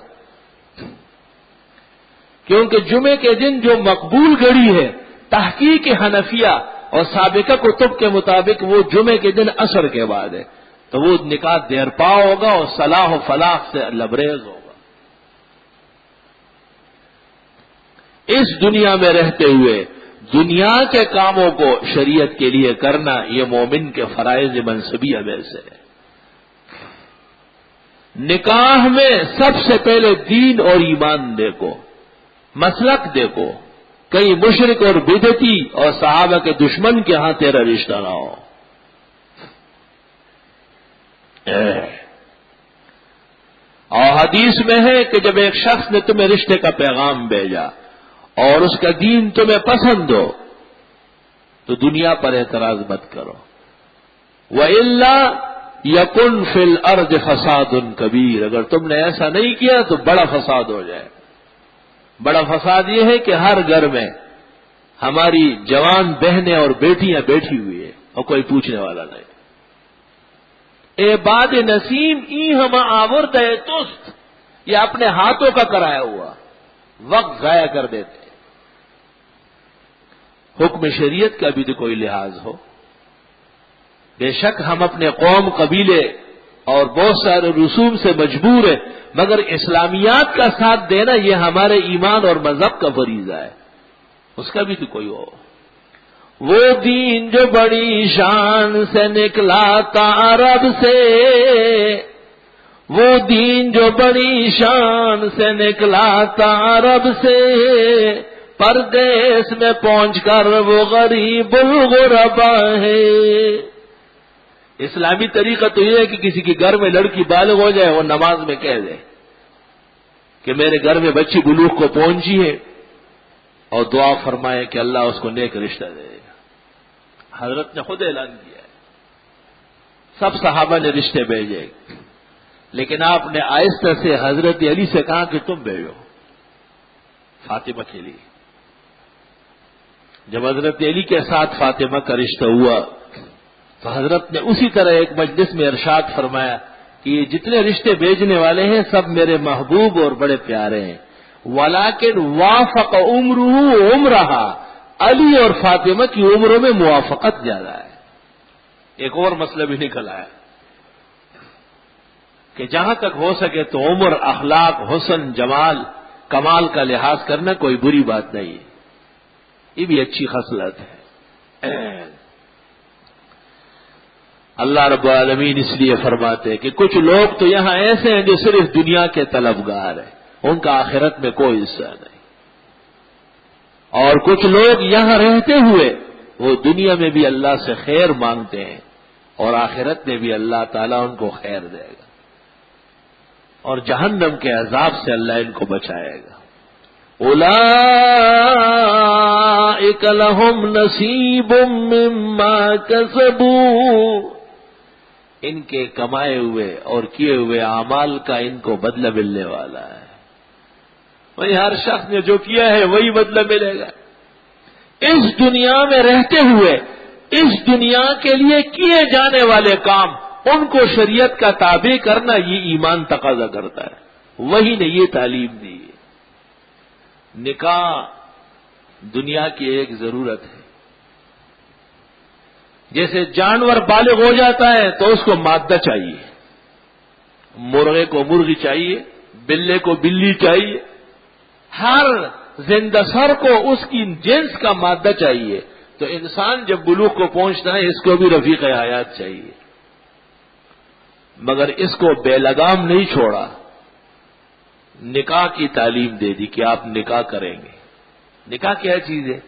کیونکہ جمعے کے دن جو مقبول گھڑی ہے تحقیق حنفیہ اور سابقہ کتب کے مطابق وہ جمعے کے دن عصر کے بعد ہے. تو وہ نکاح دیر پا ہوگا اور صلاح و فلاح سے لبریز ہوگا. اس دنیا میں رہتے ہوئے دنیا کے کاموں کو شریعت کے لیے کرنا یہ مومن کے فرائض منصبیہ میں سے ہے. نکاح میں سب سے پہلے دین اور ایمان دیکھو، مسلک دیکھو. کئی مشرک اور بدعتی اور صحابہ کے دشمن کے ہاں تیرا رشتہ نہ ہو. اور حدیث میں ہے کہ جب ایک شخص نے تمہیں رشتے کا پیغام بھیجا اور اس کا دین تمہیں پسند ہو تو دنیا پر اعتراض مت کرو. وَإِلَّا يَكُنْ فِي الْأَرْضِ فَسَادٌ كَبِيرٌ، اگر تم نے ایسا نہیں کیا تو بڑا فساد ہو جائے. بڑا فساد یہ ہے کہ ہر گھر میں ہماری جوان بہنیں اور بیٹیاں بیٹھی ہوئی ہیں اور کوئی پوچھنے والا نہیں. اے باد نسیم ای ہم آورد ہے تست، یہ اپنے ہاتھوں کا کرایا ہوا وقت ضائع کر دیتے. حکم شریعت کا بھی تو کوئی لحاظ ہو. بے شک ہم اپنے قوم قبیلے اور بہت سارے رسوم سے مجبور ہیں، مگر اسلامیات کا ساتھ دینا یہ ہمارے ایمان اور مذہب کا فریضہ ہے. اس کا بھی تو کوئی ہو. وہ دین جو بڑی شان سے نکلا تھا عرب سے، وہ دین جو بڑی شان سے نکلا تھا عرب سے، پردیس میں پہنچ کر وہ غریب الغربا ہے. اسلامی طریقہ تو یہ ہے کہ کسی کے گھر میں لڑکی بالغ ہو جائے وہ نماز میں کہہ دے کہ میرے گھر میں بچی بلوغ کو پہنچی ہے اور دعا فرمائے کہ اللہ اس کو نیک رشتہ دے گا. حضرت نے خود اعلان کیا ہے. سب صحابہ نے رشتے بھیجے، لیکن آپ نے آہستہ سے حضرت علی سے کہا کہ تم بھیجو فاطمہ کے لیے. جب حضرت علی کے ساتھ فاطمہ کا رشتہ ہوا تو حضرت نے اسی طرح ایک مجلس میں ارشاد فرمایا کہ یہ جتنے رشتے بھیجنے والے ہیں سب میرے محبوب اور بڑے پیارے ہیں. ولیکن وافق عمرہ عمرہا، علی اور فاطمہ کی عمروں میں موافقت زیادہ ہے. ایک اور مسئلہ بھی نکل آیا کہ جہاں تک ہو سکے تو عمر، اخلاق، حسن، جمال، کمال کا لحاظ کرنا کوئی بری بات نہیں ہے، یہ بھی اچھی خصلت ہے۔ اللہ رب العالمین اس لیے فرماتے ہیں کہ کچھ لوگ تو یہاں ایسے ہیں جو صرف دنیا کے طلبگار ہیں، ان کا آخرت میں کوئی حصہ نہیں، اور کچھ لوگ یہاں رہتے ہوئے وہ دنیا میں بھی اللہ سے خیر مانگتے ہیں اور آخرت میں بھی اللہ تعالیٰ ان کو خیر دے گا اور جہنم کے عذاب سے اللہ ان کو بچائے گا۔ اولئک لہم نصیب مما کسبوا، ان کے کمائے ہوئے اور کیے ہوئے اعمال کا ان کو بدلہ ملنے والا ہے۔ وہی ہر شخص نے جو کیا ہے وہی بدلہ ملے گا۔ اس دنیا میں رہتے ہوئے اس دنیا کے لیے کیے جانے والے کام ان کو شریعت کا تابع کرنا یہ ایمان تقاضا کرتا ہے، وہی نے یہ تعلیم دی ہے۔ نکاح دنیا کی ایک ضرورت ہے، جیسے جانور بالغ ہو جاتا ہے تو اس کو مادہ چاہیے، مرغے کو مرغی چاہیے، بلے کو بلی چاہیے، ہر زندہ سر کو اس کی جنس کا مادہ چاہیے۔ تو انسان جب بلوغ کو پہنچتا ہے اس کو بھی رفیق حیات چاہیے، مگر اس کو بے لگام نہیں چھوڑا، نکاح کی تعلیم دے دی کہ آپ نکاح کریں گے۔ نکاح کیا چیز ہے؟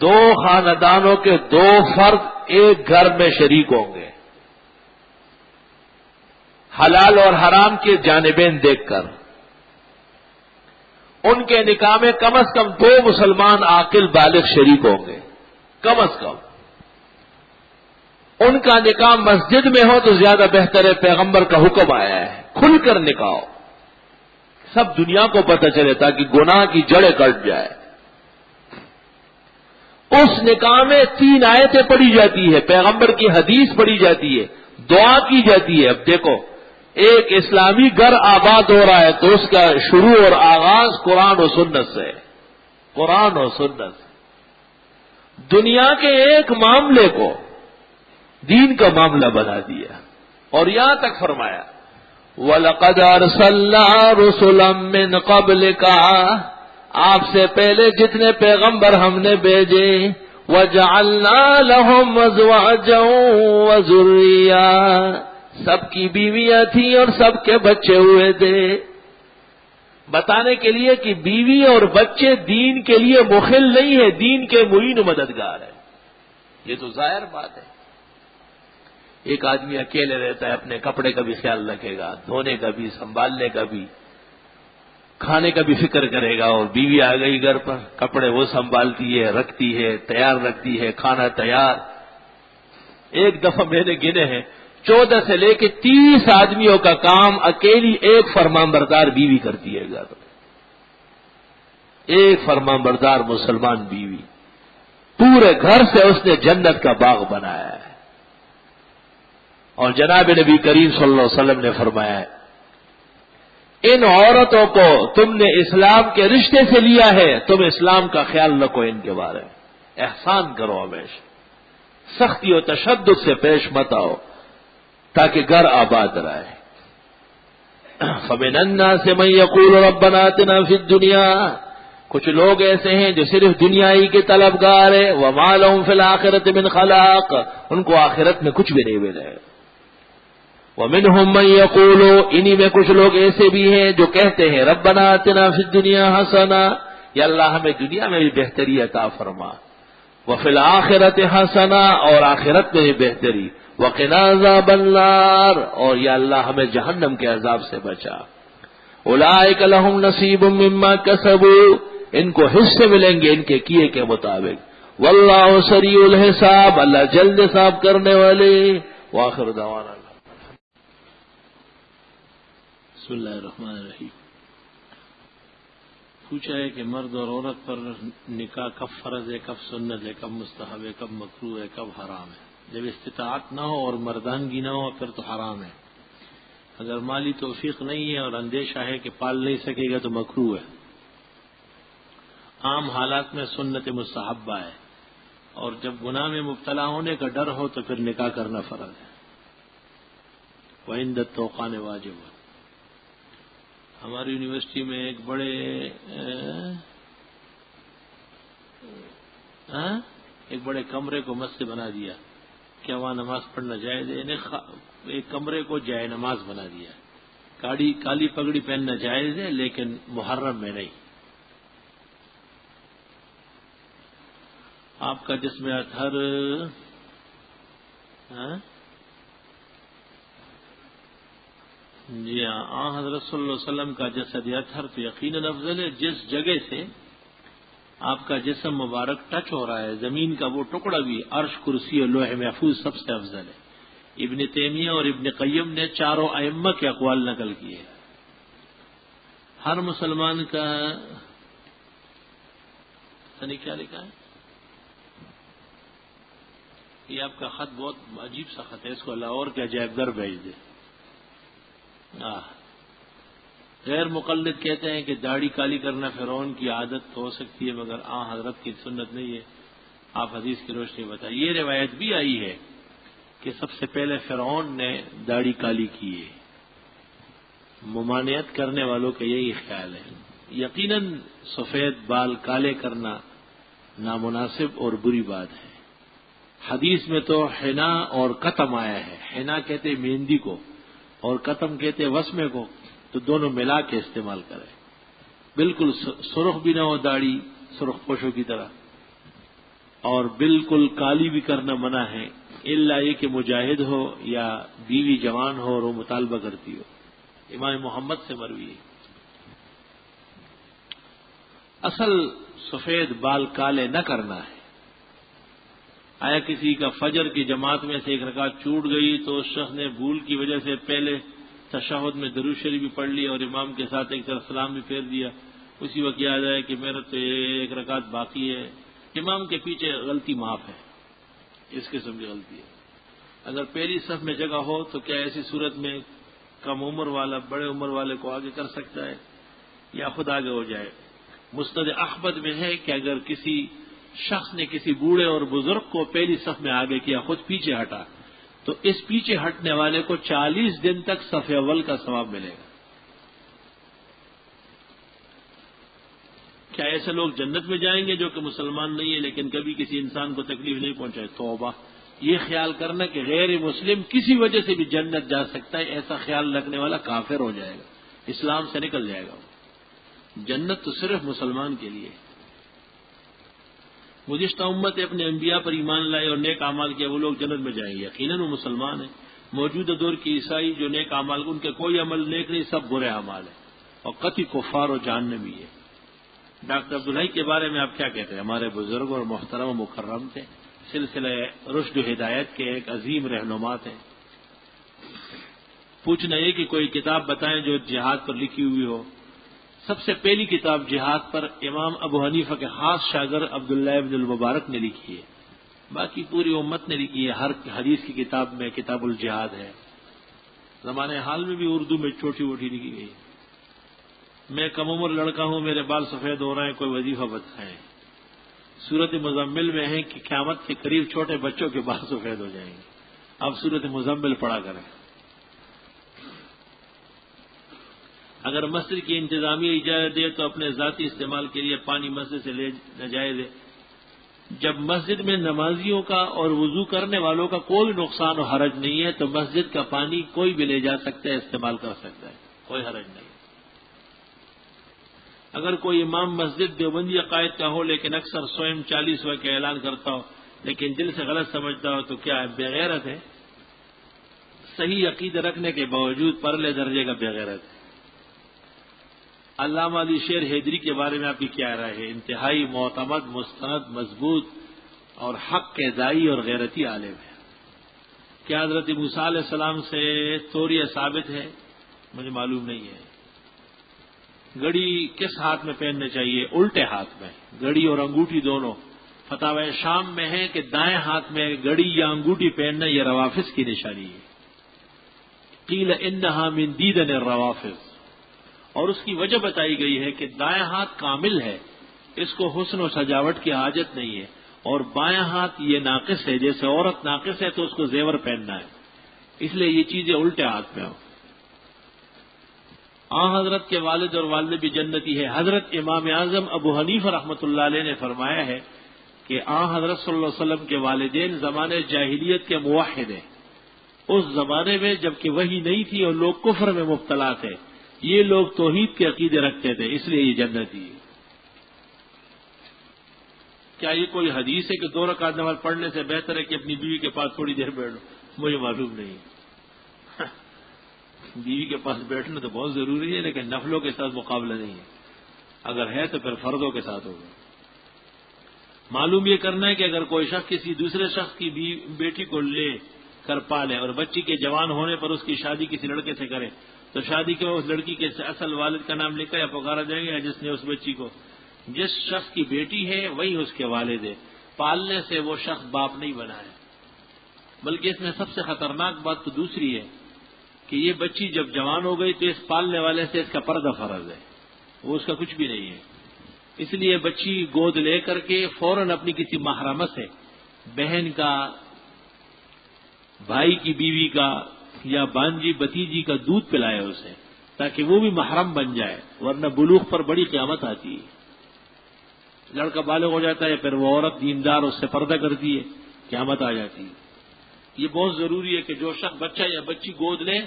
دو خاندانوں کے دو فرد ایک گھر میں شریک ہوں گے، حلال اور حرام کے جانبین دیکھ کر۔ ان کے نکاح میں کم از کم دو مسلمان عاقل بالغ شریک ہوں گے، کم از کم۔ ان کا نکاح مسجد میں ہو تو زیادہ بہتر ہے، پیغمبر کا حکم آیا ہے کھل کر نکاح، سب دنیا کو پتہ چلے تاکہ گناہ کی جڑیں کٹ جائے۔ اس نکاح میں 3 آیتیں پڑھی جاتی ہے، پیغمبر کی حدیث پڑھی جاتی ہے، دعا کی جاتی ہے۔ اب دیکھو ایک اسلامی گھر آباد ہو رہا ہے تو اس کا شروع اور آغاز قرآن و سنت سے، قرآن و سنت سے۔ دنیا کے ایک معاملے کو دین کا معاملہ بنا دیا، اور یہاں تک فرمایا وَلَقَدْ أَرْسَلْنَا رُسُلًا مِّن قَبْلِكَ، آپ سے پہلے جتنے پیغمبر ہم نے بھیجے، وَجَعَلْنَا لَهُمْ أَزْوَاجًا وَذُرِّيَّةً، سب کی بیویاں تھیں اور سب کے بچے ہوئے تھے، بتانے کے لیے کہ بیوی اور بچے دین کے لیے مخل نہیں ہے، دین کے معین و مددگار ہے۔ یہ تو ظاہر بات ہے، ایک آدمی اکیلے رہتا ہے، اپنے کپڑے کا بھی خیال رکھے گا، دھونے کا بھی، سنبھالنے کا بھی، کھانے کا بھی فکر کرے گا، اور بیوی آ گئی گھر پر، کپڑے وہ سنبھالتی ہے، رکھتی ہے، تیار رکھتی ہے، کھانا تیار۔ ایک دفعہ میں نے گنے ہیں 14 سے لے کے 30 آدمیوں کا کام اکیلی ایک فرمانبردار بیوی کرتی ہے گھر میں، ایک فرمانبردار مسلمان بیوی، پورے گھر سے اس نے جنت کا باغ بنایا ہے۔ اور جناب نبی کریم صلی اللہ علیہ وسلم نے فرمایا ہے ان عورتوں کو تم نے اسلام کے رشتے سے لیا ہے، تم اسلام کا خیال رکھو، ان کے بارے میں احسان کرو، ہمیشہ سختی و تشدد سے پیش مت آؤ تاکہ گھر آباد رہے۔ فَمِنَ النَّاسِ مَن يَقُولُ رَبَّنَا آتِنَا فِي الدُّنْيَا، کچھ لوگ ایسے ہیں جو صرف دنیا ہی کے طلبگار ہیں، وَمَا لَهُمْ فِي الْآخِرَةِ مِنْ خَلَاقٍ، ان کو آخرت میں کچھ بھی نہیں ملے۔ وَمِنْهُمْ مَن يَقُولُ، انہی میں کچھ لوگ ایسے بھی ہیں جو کہتے ہیں رَبَّنَا آتِنَا فِي الدُّنْيَا حَسَنَةً، یا اللہ ہمیں دنیا میں بھی بہتری عطا فرما، وَفِي الْآخِرَةِ حَسَنَةً، اور آخرت میں بھی بہتری، وَقِنَا عَذَابَ النَّارِ، اور یا اللہ ہمیں جہنم کے عذاب سے بچا۔ أُولَئِكَ لَهُمْ نَصِيبٌ مِّمَّا كَسَبُوا، ان کو حصے ملیں گے ان کے کیے کے مطابق، وَاللَّهُ سَرِيعُ الْحِسَابِ، اللہ جلد حساب کرنے والے۔ وآخر دعوانا بسم اللہ الرحمن الرحیم۔ پوچھا ہے کہ مرد اور عورت پر نکاح کب فرض ہے، کب سنت ہے، کب مستحب ہے، کب مکروہ ہے، کب حرام ہے؟ جب استطاعت نہ ہو اور مردانگی نہ ہو پھر تو حرام ہے، اگر مالی توفیق نہیں ہے اور اندیشہ ہے کہ پال نہیں سکے گا تو مکروہ ہے۔ عام حالات میں سنت مستحبہ ہے، اور جب گناہ میں مبتلا ہونے کا ڈر ہو تو پھر نکاح کرنا فرض ہے. وَعِنْدَ التَّوْقَانِ واجب. ہماری یونیورسٹی میں ایک بڑے کمرے کو مسجد بنا دیا. کیا وہاں نماز پڑھنا جائز ہے؟ یعنی ایک کمرے کو جائے نماز بنا دیا. کالی پگڑی پہننا جائز ہے لیکن محرم میں نہیں. آپ کا جسم اطہر جی ہاں حضرت صلی اللہ علیہ وسلم کا جسد اطہر تو یقیناً افضل ہے. جس جگہ سے آپ کا جسم مبارک ٹچ ہو رہا ہے زمین کا وہ ٹکڑا بھی عرش کرسی اور لوح محفوظ سب سے افضل ہے. ابن تیمیہ اور ابن قیم نے چاروں ائمہ کے اقوال نقل کیے. ہر مسلمان کا کیا لکھا ہے؟ یہ آپ کا خط بہت عجیب سا خط ہے. اس کو لاہور کے عجائب گھر بھیج دے. غیر مقلد کہتے ہیں کہ داڑھی کالی کرنا فرعون کی عادت ہو سکتی ہے مگر حضرت کی سنت نہیں ہے. آپ حدیث کی روشنی بتائیں. یہ روایت بھی آئی ہے کہ سب سے پہلے فرعون نے داڑھی کالی کی ہے. ممانعت کرنے والوں کا یہی خیال ہے. یقیناً سفید بال کالے کرنا نامناسب اور بری بات ہے. حدیث میں تو حنا اور قتم آیا ہے. حنا کہتے مہندی کو اور قتم کہتے وسمے کو، تو دونوں ملا کے استعمال کریں. بالکل سرخ بھی نہ ہو داڑھی سرخ پوشوں کی طرح، اور بالکل کالی بھی کرنا منع ہے الا یہ کہ مجاہد ہو یا بیوی جوان ہو اور وہ مطالبہ کرتی ہو. امام محمد سے مروی ہے. اصل سفید بال کالے نہ کرنا ہے. آیا کسی کا فجر کی جماعت میں سے ایک رکعت چھوٹ گئی تو اس شخص نے بھول کی وجہ سے پہلے تشہد میں درود شریف بھی پڑھ لیا اور امام کے ساتھ ایک طرف سلام بھی پھیر دیا. اسی وقت یاد آیا کہ میرا تو ایک رکعت باقی ہے. امام کے پیچھے غلطی معاف ہے. اس قسم کی غلطی ہے. اگر پہلی صف میں جگہ ہو تو کیا ایسی صورت میں کم عمر والا بڑے عمر والے کو آگے کر سکتا ہے یا خود آگے ہو جائے؟ مستند احمد میں ہے کہ اگر کسی شخص نے کسی بوڑھے اور بزرگ کو پہلی صف میں آگے کیا خود پیچھے ہٹا تو اس پیچھے ہٹنے والے کو 40 دن تک صف اول کا ثواب ملے گا. کیا ایسے لوگ جنت میں جائیں گے جو کہ مسلمان نہیں ہے لیکن کبھی کسی انسان کو تکلیف نہیں پہنچائے؟ توبہ. یہ خیال کرنا کہ غیر مسلم کسی وجہ سے بھی جنت جا سکتا ہے، ایسا خیال رکھنے والا کافر ہو جائے گا، اسلام سے نکل جائے گا. جنت تو صرف مسلمان کے لیے. گزشتہ امت اپنے انبیاء پر ایمان لائے اور نیک اعمال کیا، وہ لوگ جنت میں جائیں گے. یقیناً وہ مسلمان ہیں. موجودہ دور کی عیسائی جو نیک اعمال، ان کے کوئی عمل نیک نہیں، سب برے اعمال ہیں اور قطعی کفار و جہنمی ہے. ڈاکٹر عبدالحی کے بارے میں آپ کیا کہتے ہیں؟ ہمارے بزرگ اور محترم و مکرم تھے، سلسلہ رشد و ہدایت کے ایک عظیم رہنما تھے. پوچھنا یہ کہ کوئی کتاب بتائیں جو جہاد پر لکھی ہوئی ہو. سب سے پہلی کتاب جہاد پر امام ابو حنیفہ کے خاص شاگرد عبداللہ ابن المبارک نے لکھی ہے. باقی پوری امت نے لکھی ہے. ہر حدیث کی کتاب میں کتاب الجہاد ہے. زمانے حال میں بھی اردو میں چھوٹی موٹی لکھی گئی. میں کم عمر لڑکا ہوں، میرے بال سفید ہو رہے ہیں، کوئی وظیفہ بتائیں. سورت مزمل میں ہے کہ قیامت کے قریب چھوٹے بچوں کے بال سفید ہو جائیں گے. اب سورت مزمل پڑھا کریں. اگر مسجد کی انتظامیہ اجازت دے تو اپنے ذاتی استعمال کے لیے پانی مسجد سے لے جائے دے. جب مسجد میں نمازیوں کا اور وضو کرنے والوں کا کوئی نقصان و حرج نہیں ہے تو مسجد کا پانی کوئی بھی لے جا سکتا ہے، استعمال کر سکتا ہے، کوئی حرج نہیں. اگر کوئی امام مسجد دیوبندی عقائد کا ہو لیکن اکثر سوئم 40واں کا اعلان کرتا ہو لیکن دل سے غلط سمجھتا ہو تو کیا بے غیرت ہے؟ صحیح عقیدہ رکھنے کے باوجود پرلے درجے کا بے غیرت ہے. علامہ علی شیر حیدری کے بارے میں آپ کی کیا رائے ہے؟ انتہائی معتمد، مستند، مضبوط اور حق کے دائی اور غیرتی عالم ہے. کیا حضرت موسیٰ علیہ السلام سے توریہ ثابت ہے؟ مجھے معلوم نہیں ہے. گھڑی کس ہاتھ میں پہننے چاہیے؟ الٹے ہاتھ میں. گھڑی اور انگوٹھی دونوں. فتاوی شام میں ہے کہ دائیں ہاتھ میں گھڑی یا انگوٹھی پہننا یہ روافظ کی نشانی ہے. قیل انہا من دیدن الروافظ. اور اس کی وجہ بتائی گئی ہے کہ دائیں ہاتھ کامل ہے، اس کو حسن و سجاوٹ کی حاجت نہیں ہے، اور بایاں ہاتھ یہ ناقص ہے، جیسے عورت ناقص ہے تو اس کو زیور پہننا ہے، اس لیے یہ چیزیں الٹے ہاتھ میں ہوں۔ حضرت کے والد اور والدہ بھی جنتی ہے۔ حضرت امام اعظم ابو حنیفہ رحمۃ اللہ علیہ نے فرمایا ہے کہ حضرت صلی اللہ علیہ وسلم کے والدین زمانے جاہلیت کے موحد ہیں، اس زمانے میں جبکہ وحی نہیں تھی اور لوگ کفر میں مبتلا تھے، یہ لوگ توحید کے عقیدے رکھتے تھے، اس لیے یہ جنتی ہے۔ کیا یہ کوئی حدیث ہے کہ 2 رکعت نماز پڑھنے سے بہتر ہے کہ اپنی بیوی کے پاس تھوڑی دیر بیٹھو؟ مجھے معلوم نہیں۔ بیوی کے پاس بیٹھنا تو بہت ضروری ہے، لیکن نفلوں کے ساتھ مقابلہ نہیں ہے، اگر ہے تو پھر فرضوں کے ساتھ ہوگا۔ معلوم یہ کرنا ہے کہ اگر کوئی شخص کسی دوسرے شخص کی بیٹی کو لے کر پالے اور بچی کے جوان ہونے پر اس کی شادی کسی لڑکے سے کرے تو شادی کے اس لڑکی کے اصل والد کا نام لکھا یا پکارا جائے گا، جس نے اس بچی کو، جس شخص کی بیٹی ہے وہی اس کے والد ہے، پالنے سے وہ شخص باپ نہیں بنا ہے۔ بلکہ اس میں سب سے خطرناک بات تو دوسری ہے کہ یہ بچی جب جوان ہو گئی تو اس پالنے والے سے اس کا پردہ فرض ہے، وہ اس کا کچھ بھی نہیں ہے۔ اس لیے بچی گود لے کر کے فوراً اپنی کسی محرمہ سے، بہن کا، بھائی کی بیوی کا یا بانجی بتیجی کا دودھ پلائے اسے، تاکہ وہ بھی محرم بن جائے، ورنہ بلوغ پر بڑی قیامت آتی ہے۔ لڑکا بالغ ہو جاتا ہے پھر وہ عورت دیندار اس سے پردہ کرتی ہے، قیامت آ جاتی ہے۔ یہ بہت ضروری ہے کہ جو شخص بچہ یا بچی گود لے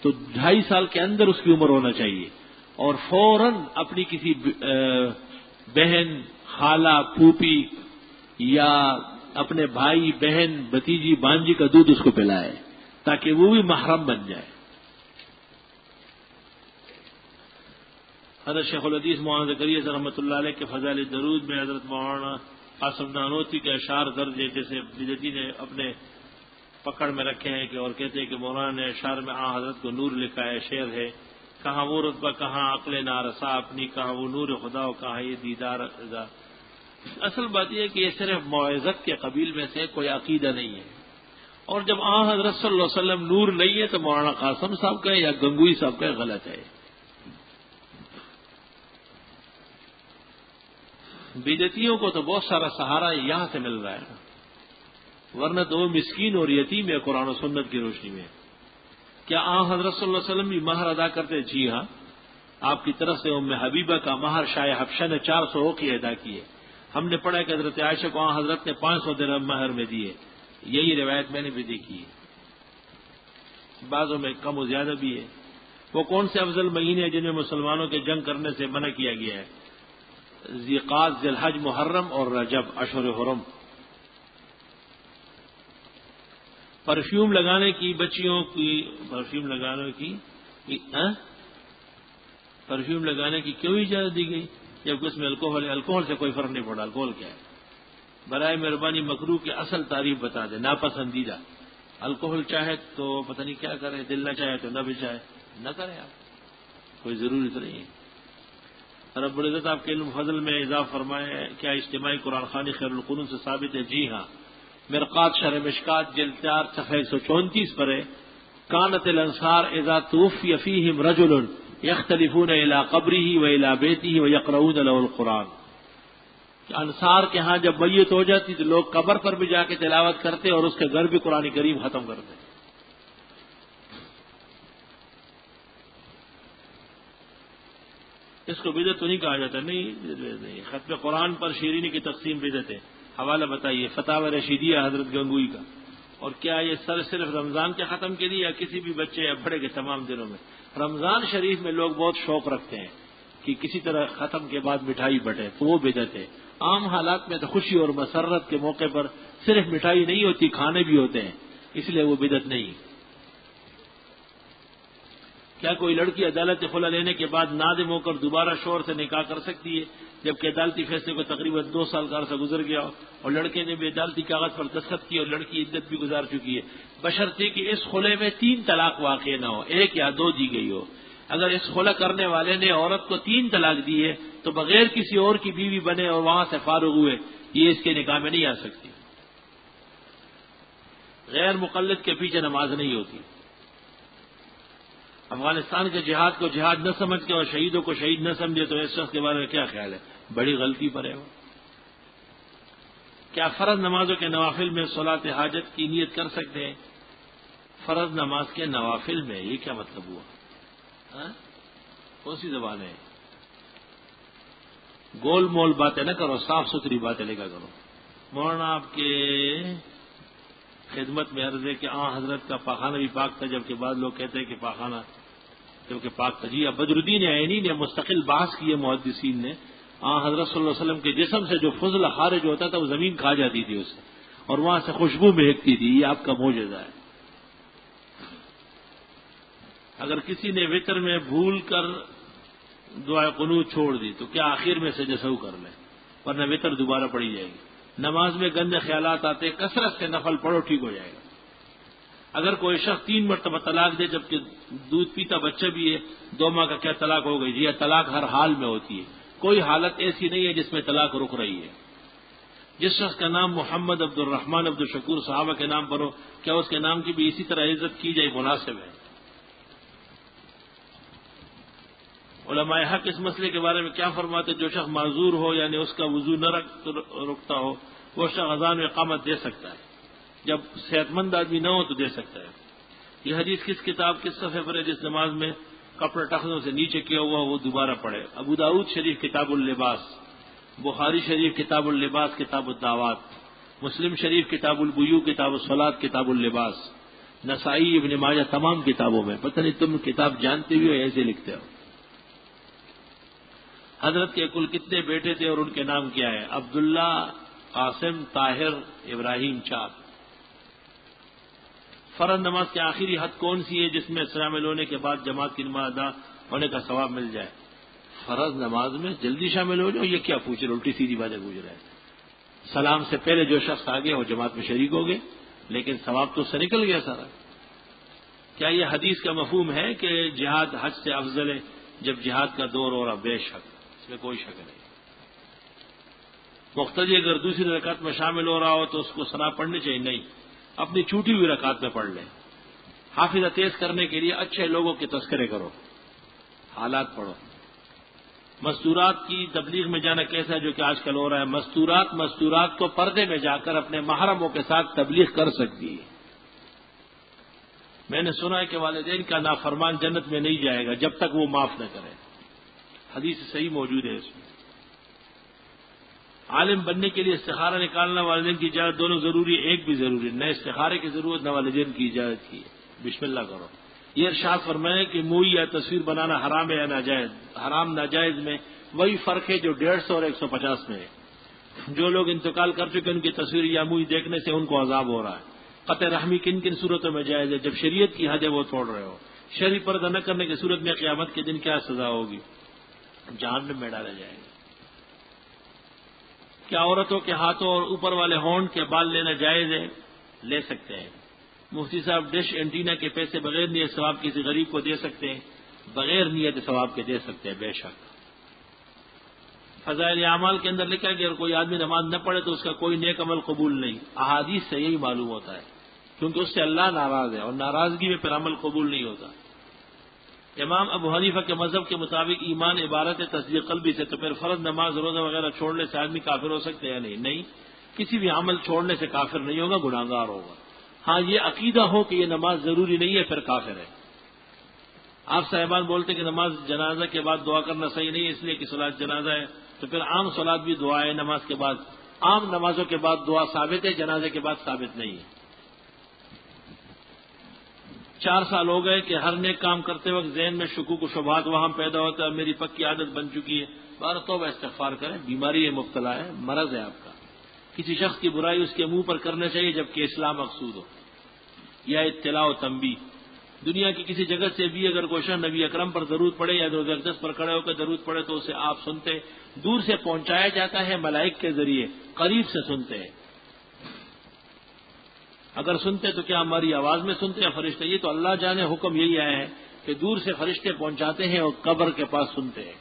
تو 2.5 سال کے اندر اس کی عمر ہونا چاہیے، اور فوراً اپنی کسی بہن، خالہ، پھوپھی یا اپنے بھائی، بہن، بھتیجی، بانجی کا دودھ اس کو پلائے تاکہ وہ بھی محرم بن جائے۔ حضرت شیخ الحدیث مولانا زکریا رحمۃ اللہ علیہ کے فضائل درود میں حضرت مولانا قاسم نانوتوی کے اشعار درج ہے، جیسے بدعتی نے اپنے پکڑ میں رکھے ہیں کہ اور کہتے ہیں کہ مولانا نے اشعار میں حضرت کو نور لکھا ہے، شعر ہے، کہاں وہ رتبہ، کہاں عقل نارسا اپنی، کہاں وہ نور خدا و کہاں یہ دیدار رضا۔ اصل بات یہ ہے کہ یہ صرف موعظت کے قبیل میں سے کوئی عقیدہ نہیں ہے، اور جب حضرت صلی اللہ علیہ وسلم نور نہیں ہے تو مولانا قاسم صاحب کا یا گنگوئی صاحب کا غلط ہے۔ بدعتیوں کو تو بہت سارا سہارا یہاں سے مل رہا ہے، ورنہ تو وہ مسکین اور یتیم ہے قرآن و سنت کی روشنی میں۔ کیا حضرت صلی اللہ علیہ وسلم بھی مہر ادا کرتے؟ جی ہاں، آپ کی طرف سے ام حبیبہ کا مہر شاہ حبشہ نے 400 اوقیہ ادا کیے۔ ہم نے پڑھا کہ حضرت عائشہ کو حضرت نے 500 درہم مہر میں دیے، یہی روایت میں نے بھی دیکھی ہے، بعضوں میں کم و زیادہ بھی ہے۔ وہ کون سے افضل مہینے ہیں جن میں مسلمانوں کے جنگ کرنے سے منع کیا گیا ہے؟ ذی-قعدہ، ذی-الحجہ، محرم اور رجب، اشہر حرم۔ پرفیوم لگانے کی، بچیوں کی پرفیوم لگانے کی کیوں اجازت دی گئی جبکہ اس میں الکوہل ہے؟ الکوہل سے کوئی فرق نہیں پڑا، الکوہل کیا ہے؟ برائے مہربانی مکروہ کی اصل تعریف بتا دیں، ناپسندیدہ۔ الکوہل چاہے تو پتہ نہیں کیا کرے، دل نہ چاہے تو نہ بھی چاہے نہ کرے، آپ کوئی ضروری تو نہیں ہے۔ رب العزت آپ کے علم فضل میں اضافہ فرمائے، کیا اجتماعی قرآن خوانی خیر القرون سے ثابت ہے؟ جی ہاں، مرقات شرح مشکات جلد 4 صفحہ 134 پر ہے، کانت الانصار اذا توفی فیہم رجل یختلفون الی قبرہ و الی بیتہ و یقرؤون له القرآن۔ انصار کے ہاں جب میت ہو جاتی تو لوگ قبر پر بھی جا کے تلاوت کرتے اور اس کے گھر بھی قرآن کریم ختم کرتے۔ اس کو بدعت تو نہیں کہا جاتا، نہیں، ختم قرآن پر شیرینی کی تقسیم بدعت ہے۔ حوالہ بتائیے، فتاوی رشیدیہ حضرت گنگوئی کا۔ اور کیا یہ صرف رمضان کے ختم کے لیے یا کسی بھی بچے یا بڑے کے تمام دنوں میں؟ رمضان شریف میں لوگ بہت شوق رکھتے ہیں کہ کسی طرح ختم کے بعد مٹھائی بٹے، تو وہ بدعت ہے۔ عام حالات میں تو خوشی اور مسرت کے موقع پر صرف مٹھائی نہیں ہوتی، کھانے بھی ہوتے ہیں، اس لیے وہ بدعت نہیں۔ کیا کوئی لڑکی عدالت خلا لینے کے بعد نادم ہو کر دوبارہ شوہر سے نکاح کر سکتی ہے جبکہ عدالتی فیصلے کو تقریباً 2 سال کا عرصہ گزر گیا ہو اور لڑکے نے بھی عدالتی کاغذ پر دستخط کی اور لڑکی عدت بھی گزار چکی ہے، بشرطے کہ اس خلے میں 3 طلاق واقع نہ ہو، 1 یا 2 دی گئی ہو۔ اگر اس خلا کرنے والے نے عورت کو 3 طلاق دی ہے تو بغیر کسی اور کی بیوی بنے اور وہاں سے فارغ ہوئے، یہ اس کے نکاح میں نہیں آ سکتی۔ غیر مقلد کے پیچھے نماز نہیں ہوتی۔ افغانستان کے جہاد کو جہاد نہ سمجھ کے اور شہیدوں کو شہید نہ سمجھے تو اس شخص کے بارے میں کیا خیال ہے؟ بڑی غلطی پر ہے وہ۔ کیا فرض نمازوں کے نوافل میں صلاۃ حاجت کی نیت کر سکتے ہیں؟ فرض نماز کے نوافل میں یہ کیا مطلب ہوا؟ کون سی زبان ہے؟ گول مول باتیں نہ کرو، صاف ستھری باتیں لکھا کرو۔ مولانا آپ کے خدمت میں عرض ہے کہ حضرت کا پاخانہ بھی پاک تھا، جبکہ بعض لوگ کہتے ہیں کہ پاخانہ جبکہ پاک تھا۔ جی بدر الدین عینی نے مستقل بحث کی ہے محدثین نے، حضرت صلی اللہ علیہ وسلم کے جسم سے جو فضل خارج ہوتا تھا وہ زمین کھا جاتی تھی اسے، اور وہاں سے خوشبو مہکتی تھی۔ یہ آپ کا معجزہ ہے۔ اگر کسی نے وتر میں بھول کر دعا قنوت چھوڑ دی تو کیا آخر میں سجدہ سہو کر لیں، ورنہ وتر دوبارہ پڑھی جائے گی۔ نماز میں گندے خیالات آتے، کثرت سے نفل پڑھو، ٹھیک ہو جائے گا۔ اگر کوئی شخص 3 مرتبہ طلاق دے جبکہ دودھ پیتا بچہ بھی ہے، 2 ماہ کا کیا طلاق ہو گئی؟ جی طلاق ہر حال میں ہوتی ہے، کوئی حالت ایسی نہیں ہے جس میں طلاق رک رہی ہے۔ جس شخص کا نام محمد عبد الرحمن عبد الشکور صحابہ کے نام پر ہو، کیا اس کے نام کی بھی اسی طرح عزت کی جائے؟ مناسب ہے۔ علماء حق اس مسئلے کے بارے میں کیا فرماتے؟ جو شخص معذور ہو یعنی اس کا وضو نہ رکتا ہو، وہ شخص اذان میں اقامت دے سکتا ہے، جب صحت مند آدمی نہ ہو تو دے سکتا ہے۔ یہ حدیث کس کتاب کس صفحے پر ہے؟ جس نماز میں کپڑے ٹخنوں سے نیچے کیا ہوا وہ دوبارہ پڑھے۔ ابو داؤد شریف کتاب اللباس، بخاری شریف کتاب اللباس کتاب الدعوات، مسلم شریف کتاب البیوع کتاب الصلاۃ کتاب اللباس، نسائی ابن ماجہ تمام کتابوں میں۔ پتہ نہیں تم کتاب جانتے بھی ہو ایسے لکھتے ہو۔ حضرت کے کل کتنے بیٹے تھے اور ان کے نام کیا ہے؟ عبداللہ، قاسم، طاہر، ابراہیم، 4۔ فرض نماز کی آخری حد کون سی ہے جس میں شامل ہونے کے بعد جماعت کی نماز ادا ہونے کا ثواب مل جائے؟ فرض نماز میں جلدی شامل ہو جاؤ، یہ کیا پوچھ رہے؟ الٹی سیدھی باتیں پوچھ رہے ہیں۔ سلام سے پہلے جو شخص آگے وہ جماعت میں شریک ہو گئے، لیکن ثواب تو اس سے نکل گیا سارا۔ کیا یہ حدیث کا مفہوم ہے کہ جہاد حج سے افضل ہے جب جہاد کا دور ہو رہا؟ بے شک، اس میں کوئی شک نہیں۔ مقتدی اگر دوسری رکعت میں شامل ہو رہا ہو تو اس کو ثنا پڑھنی چاہیے؟ نہیں، اپنی چھوٹی ہوئی رکعت میں پڑھ لیں۔ حافظہ تیز کرنے کے لیے اچھے لوگوں کے تذکرے کرو، حالات پڑھو۔ مستورات کی تبلیغ میں جانا کیسا ہے جو کہ آج کل ہو رہا ہے؟ مستورات کو پردے میں جا کر اپنے محرموں کے ساتھ تبلیغ کر سکتی ہے۔ میں نے سنا ہے کہ والدین کا نافرمان جنت میں نہیں جائے گا جب تک وہ معاف نہ کرے، حدیث صحیح موجود ہے اس میں۔ عالم بننے کے لیے استخارہ نکالنا، والدین کی اجازت دونوں ضروری ہے؟ ایک بھی ضروری، نہ استخارے کی ضرورت نہ والدین کی اجازت کی۔ بسم اللہ کرو۔ یہ ارشاد فرمائے کہ موئی یا تصویر بنانا حرام ہے یا ناجائز؟ حرام ناجائز میں وہی فرق ہے جو 150 اور 150 میں ہے۔ جو لوگ انتقال کر چکے ان کی تصویر یا موئی دیکھنے سے ان کو عذاب ہو رہا ہے۔ قطع رحمی کن کن صورتوں میں جائز ہے؟ جب شریعت کی حد ہے وہ توڑ رہے ہو۔ شرعی پردہ نہ کرنے کی صورت میں قیامت کے دن کیا سزا ہوگی؟ جہنم میں ڈالا جائے گا۔ کیا عورتوں کے ہاتھوں اور اوپر والے ہونٹ کے بال لینا جائز ہے؟ لے سکتے ہیں۔ مفتی صاحب ڈش اینٹینا کے پیسے بغیر نیت ثواب کسی غریب کو دے سکتے ہیں؟ بغیر نیت ثواب کے دے سکتے ہیں، بے شک۔ فضائل اعمال کے اندر لکھا ہے کہ اگر کوئی آدمی نماز نہ پڑھے تو اس کا کوئی نیک عمل قبول نہیں۔ احادیث سے یہی معلوم ہوتا ہے، کیونکہ اس سے اللہ ناراض ہے اور ناراضگی میں پھر عمل قبول نہیں ہوتا۔ امام ابو حنیفہ کے مذہب کے مطابق ایمان عبارت ہے تصدیق قلبی سے، تو پھر فرض نماز روزہ وغیرہ چھوڑنے سے آدمی کافر ہو سکتے ہیں یا نہیں؟ کسی بھی عمل چھوڑنے سے کافر نہیں ہوگا، گناہگار ہوگا۔ ہاں یہ عقیدہ ہو کہ یہ نماز ضروری نہیں ہے پھر کافر ہے۔ آپ صاحبان بولتے کہ نماز جنازہ کے بعد دعا کرنا صحیح نہیں ہے اس لیے کہ صلاۃ جنازہ ہے، تو پھر عام صلاۃ بھی دعا ہے نماز کے بعد۔ عام نمازوں کے بعد دعا ثابت ہے، جنازے کے بعد ثابت نہیں ہے۔ 4 سال ہو گئے کہ ہر نیک کام کرتے وقت ذہن میں شکوک و شبہات وہاں پیدا ہوتا ہے، میری پکی عادت بن چکی ہے۔ بار توبہ استغفار کریں، بیماری ہے، مبتلا ہے، مرض ہے آپ کا۔ کسی شخص کی برائی اس کے منہ پر کرنا چاہیے جبکہ اسلام مقصود ہو، یا اطلاع و تنبیہ۔ دنیا کی کسی جگہ سے بھی اگر کوئی شخص نبی اکرم پر درود پڑے یا روز اقدس پر کھڑے ہو کر درود پڑے تو اسے آپ سنتے، دور سے پہنچایا جاتا ہے ملائک کے ذریعے، قریب سے سنتے ہیں۔ اگر سنتے تو کیا ہماری آواز میں سنتے یا فرشتے؟ یہ تو اللہ جانے، حکم یہی آیا ہے کہ دور سے فرشتے پہنچاتے ہیں اور قبر کے پاس سنتے ہیں۔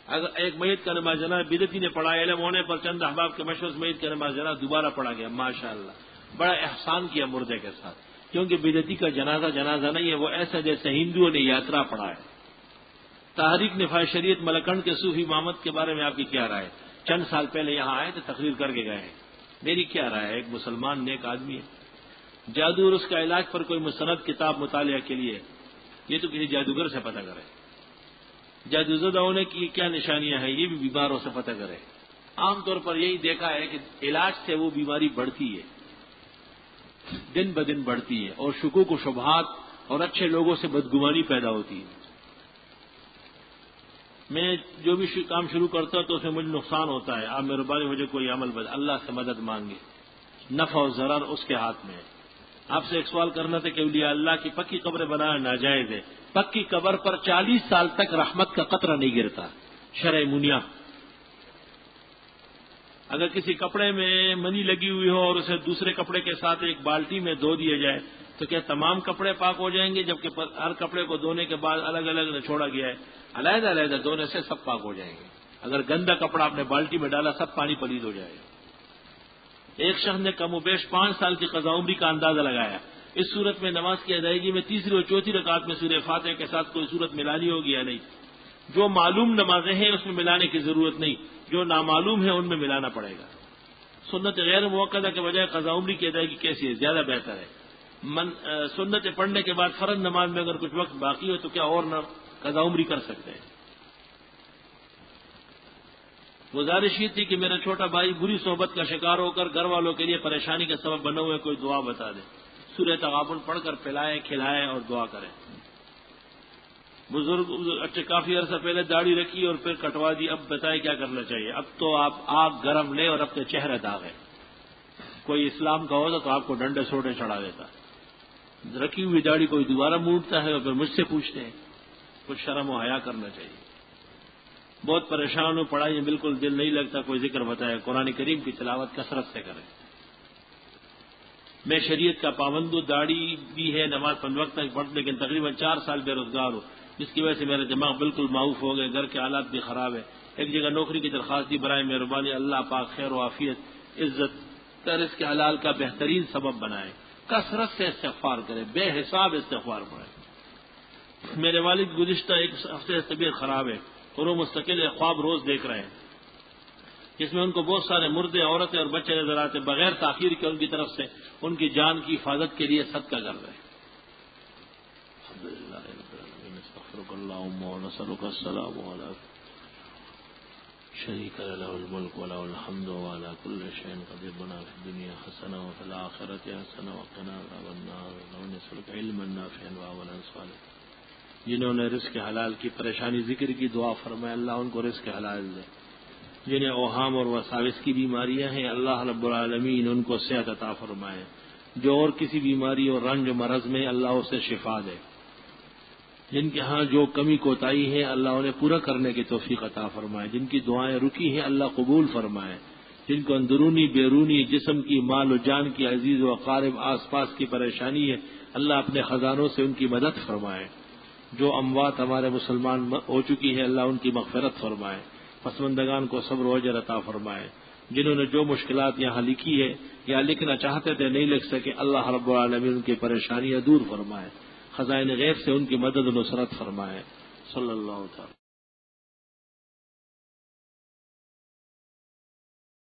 اگر ایک میت کا نماز جنازہ بدعتی نے پڑھا، علم ہونے پر چند احباب کے مشورے سے میت کا نماز جنازہ دوبارہ پڑھا گیا، ماشاءاللہ بڑا احسان کیا مردے کے ساتھ، کیونکہ بدعتی کا جنازہ جنازہ نہیں ہے، وہ ایسا جیسے ہندوؤں نے یاترا پڑھا ہے۔ تحریک نفاذ شریعت ملکنڈ کے صوفی محمد کے بارے میں آپ کی کیا رائے؟ چند سال پہلے یہاں آئے تو تقریر کر کے گئے ہیں، میری کیا رائے ہے؟ ایک مسلمان نیک آدمی ہے، جادو اور اس کا علاج پر کوئی مستند کتاب مطالعہ کے لیے، یہ تو کسی جادوگر سے پتہ کرے۔ جادو زدہ ہونے کی کیا نشانیاں ہیں یہ بھی بیماروں سے پتہ کرے۔ عام طور پر یہی دیکھا ہے کہ علاج سے وہ بیماری بڑھتی ہے، دن بدن بڑھتی ہے، اور شکوک و شبہات اور اچھے لوگوں سے بدگمانی پیدا ہوتی ہے۔ میں جو بھی کام شروع کرتا ہوں تو اس میں مجھے نقصان ہوتا ہے، آپ مہربانی مجھے کوئی عمل اللہ سے مدد مانگے، نفع و ضرر اس کے ہاتھ میں ہے۔ آپ سے ایک سوال کرنا تھا کہ اولیاء اللہ کی پکی قبر بنانا ناجائز ہے، پکی قبر پر 40 سال تک رحمت کا قطرہ نہیں گرتا، شرع منیہ۔ اگر کسی کپڑے میں منی لگی ہوئی ہو اور اسے دوسرے کپڑے کے ساتھ ایک بالٹی میں دھو دیا جائے تو کیا تمام کپڑے پاک ہو جائیں گے؟ جبکہ ہر کپڑے کو دھونے کے بعد الگ الگ چھوڑا گیا ہے، علیحدہ علیحدہ دھونے سے سب پاک ہو جائیں گے۔ اگر گندا کپڑا آپ نے بالٹی میں ڈالا سب پانی پلید ہو جائے گا۔ ایک شخص نے کم و بیش 5 سال کی قضا عمری کا اندازہ لگایا، اس صورت میں نماز کی ادائیگی میں تیسری اور چوتھی رکعت میں سورہ فاتحہ کے ساتھ کوئی صورت ملانی ہوگی یا نہیں؟ جو معلوم نمازیں ہیں اس میں ملانے کی ضرورت نہیں، جو نامعلوم ہے ان میں ملانا پڑے گا۔ سنت غیر موقدہ کے بجائے قضا عمری کی ادائیگی کیسی ہے؟ زیادہ بہتر ہے۔ سنت پڑھنے کے بعد فرض نماز میں اگر کچھ وقت باقی ہو تو کیا اور نہ قضا عمری کر سکتے ہیں؟ گزارش یہ تھی کہ میرا چھوٹا بھائی بری صحبت کا شکار ہو کر گھر والوں کے لیے پریشانی کا سبب بنا ہوئے، کوئی دعا بتا دے۔ سورہ تغابن پڑھ کر پلائیں کھلائیں اور دعا کریں۔ بزرگ اچھا کافی عرصہ پہلے داڑھی رکھی اور پھر کٹوا دی، اب بتائیں کیا کرنا چاہیے؟ اب تو آپ آگ گرم لیں اور اپنے چہرے داغیں۔ کوئی اسلام کا ہوتا تو آپ کو ڈنڈے سوٹے چڑھا دیتا۔ رکھی ہوئی داڑھی کوئی دوبارہ موڑتا ہے اور پھر مجھ سے پوچھتے ہیں، کچھ شرم و حیا کرنا چاہیے۔ بہت پریشان ہوں، پڑھائی میں بالکل دل نہیں لگتا، کوئی ذکر بتایا۔ قرآن کریم کی تلاوت کثرت سے کریں۔ میں شریعت کا پابند ہوں، داڑھی بھی ہے، نماز 5 وقت تک پڑھتا، لیکن تقریباً 4 سال بے روزگار ہوں، جس کی وجہ سے میرا دماغ بالکل معاف ہو گئے، گھر کے حالات بھی خراب ہے۔ ایک جگہ نوکری کی درخواست دی، برائے مہربانی اللہ پاک خیر و عافیت عزت رزق کے حلال کا بہترین سبب بنائے۔ کثرت سے استغفار کرے، بے حساب استغفار پڑھے۔ میرے والد گزشتہ 1 ہفتے سے طبیعت خراب ہے اور وہ مستقل ایک خواب روز دیکھ رہے ہیں جس میں ان کو بہت سارے مردے عورتیں اور بچے نظر آتے، بغیر تاخیر کے ان کی طرف سے ان کی جان کی حفاظت کے لیے صدقہ کر رہے ہیں۔ الحمدللہ رب العالمین، استغفرک اللہم و نسألک السلام علیکم شریک لہ الملک و لہ الحمد وعلی کل شیء قدیر، بنا فی الدنیا حسنہ وفی الآخرۃ حسنہ وقنا عذاب النار، ونسألک علما نافعا وعملا صالحا۔ جنہوں نے رزق حلال کی پریشانی ذکر کی، دعا فرمائے اللہ ان کو رزق حلال دے۔ جنہیں اوہام اور وساوس کی بیماریاں ہیں، اللہ رب العالمین ان کو صحت عطا فرمائے۔ جو اور کسی بیماری اور رنج و مرض میں، اللہ اسے شفا دے۔ جن کے ہاں جو کمی کوتاہی ہے، اللہ انہیں پورا کرنے کی توفیق عطا فرمائے۔ جن کی دعائیں رکی ہیں، اللہ قبول فرمائے۔ جن کو اندرونی بیرونی جسم کی، مال و جان کی، عزیز و اقارب آس پاس کی پریشانی ہے، اللہ اپنے خزانوں سے ان کی مدد فرمائے۔ جو اموات ہمارے مسلمان ہو چکی ہے، اللہ ان کی مغفرت فرمائے۔ پسماندگان کو صبر و اجر عطا فرمائے۔ جنہوں نے جو مشکلات یہاں لکھی ہے یا لکھنا چاہتے تھے نہیں لکھ سکے، اللہ رب العالمین ان کی پریشانیاں دور فرمائے، خزائن غیب سے ان کی مدد و نصرت فرمائے۔ صلی اللہ تعالی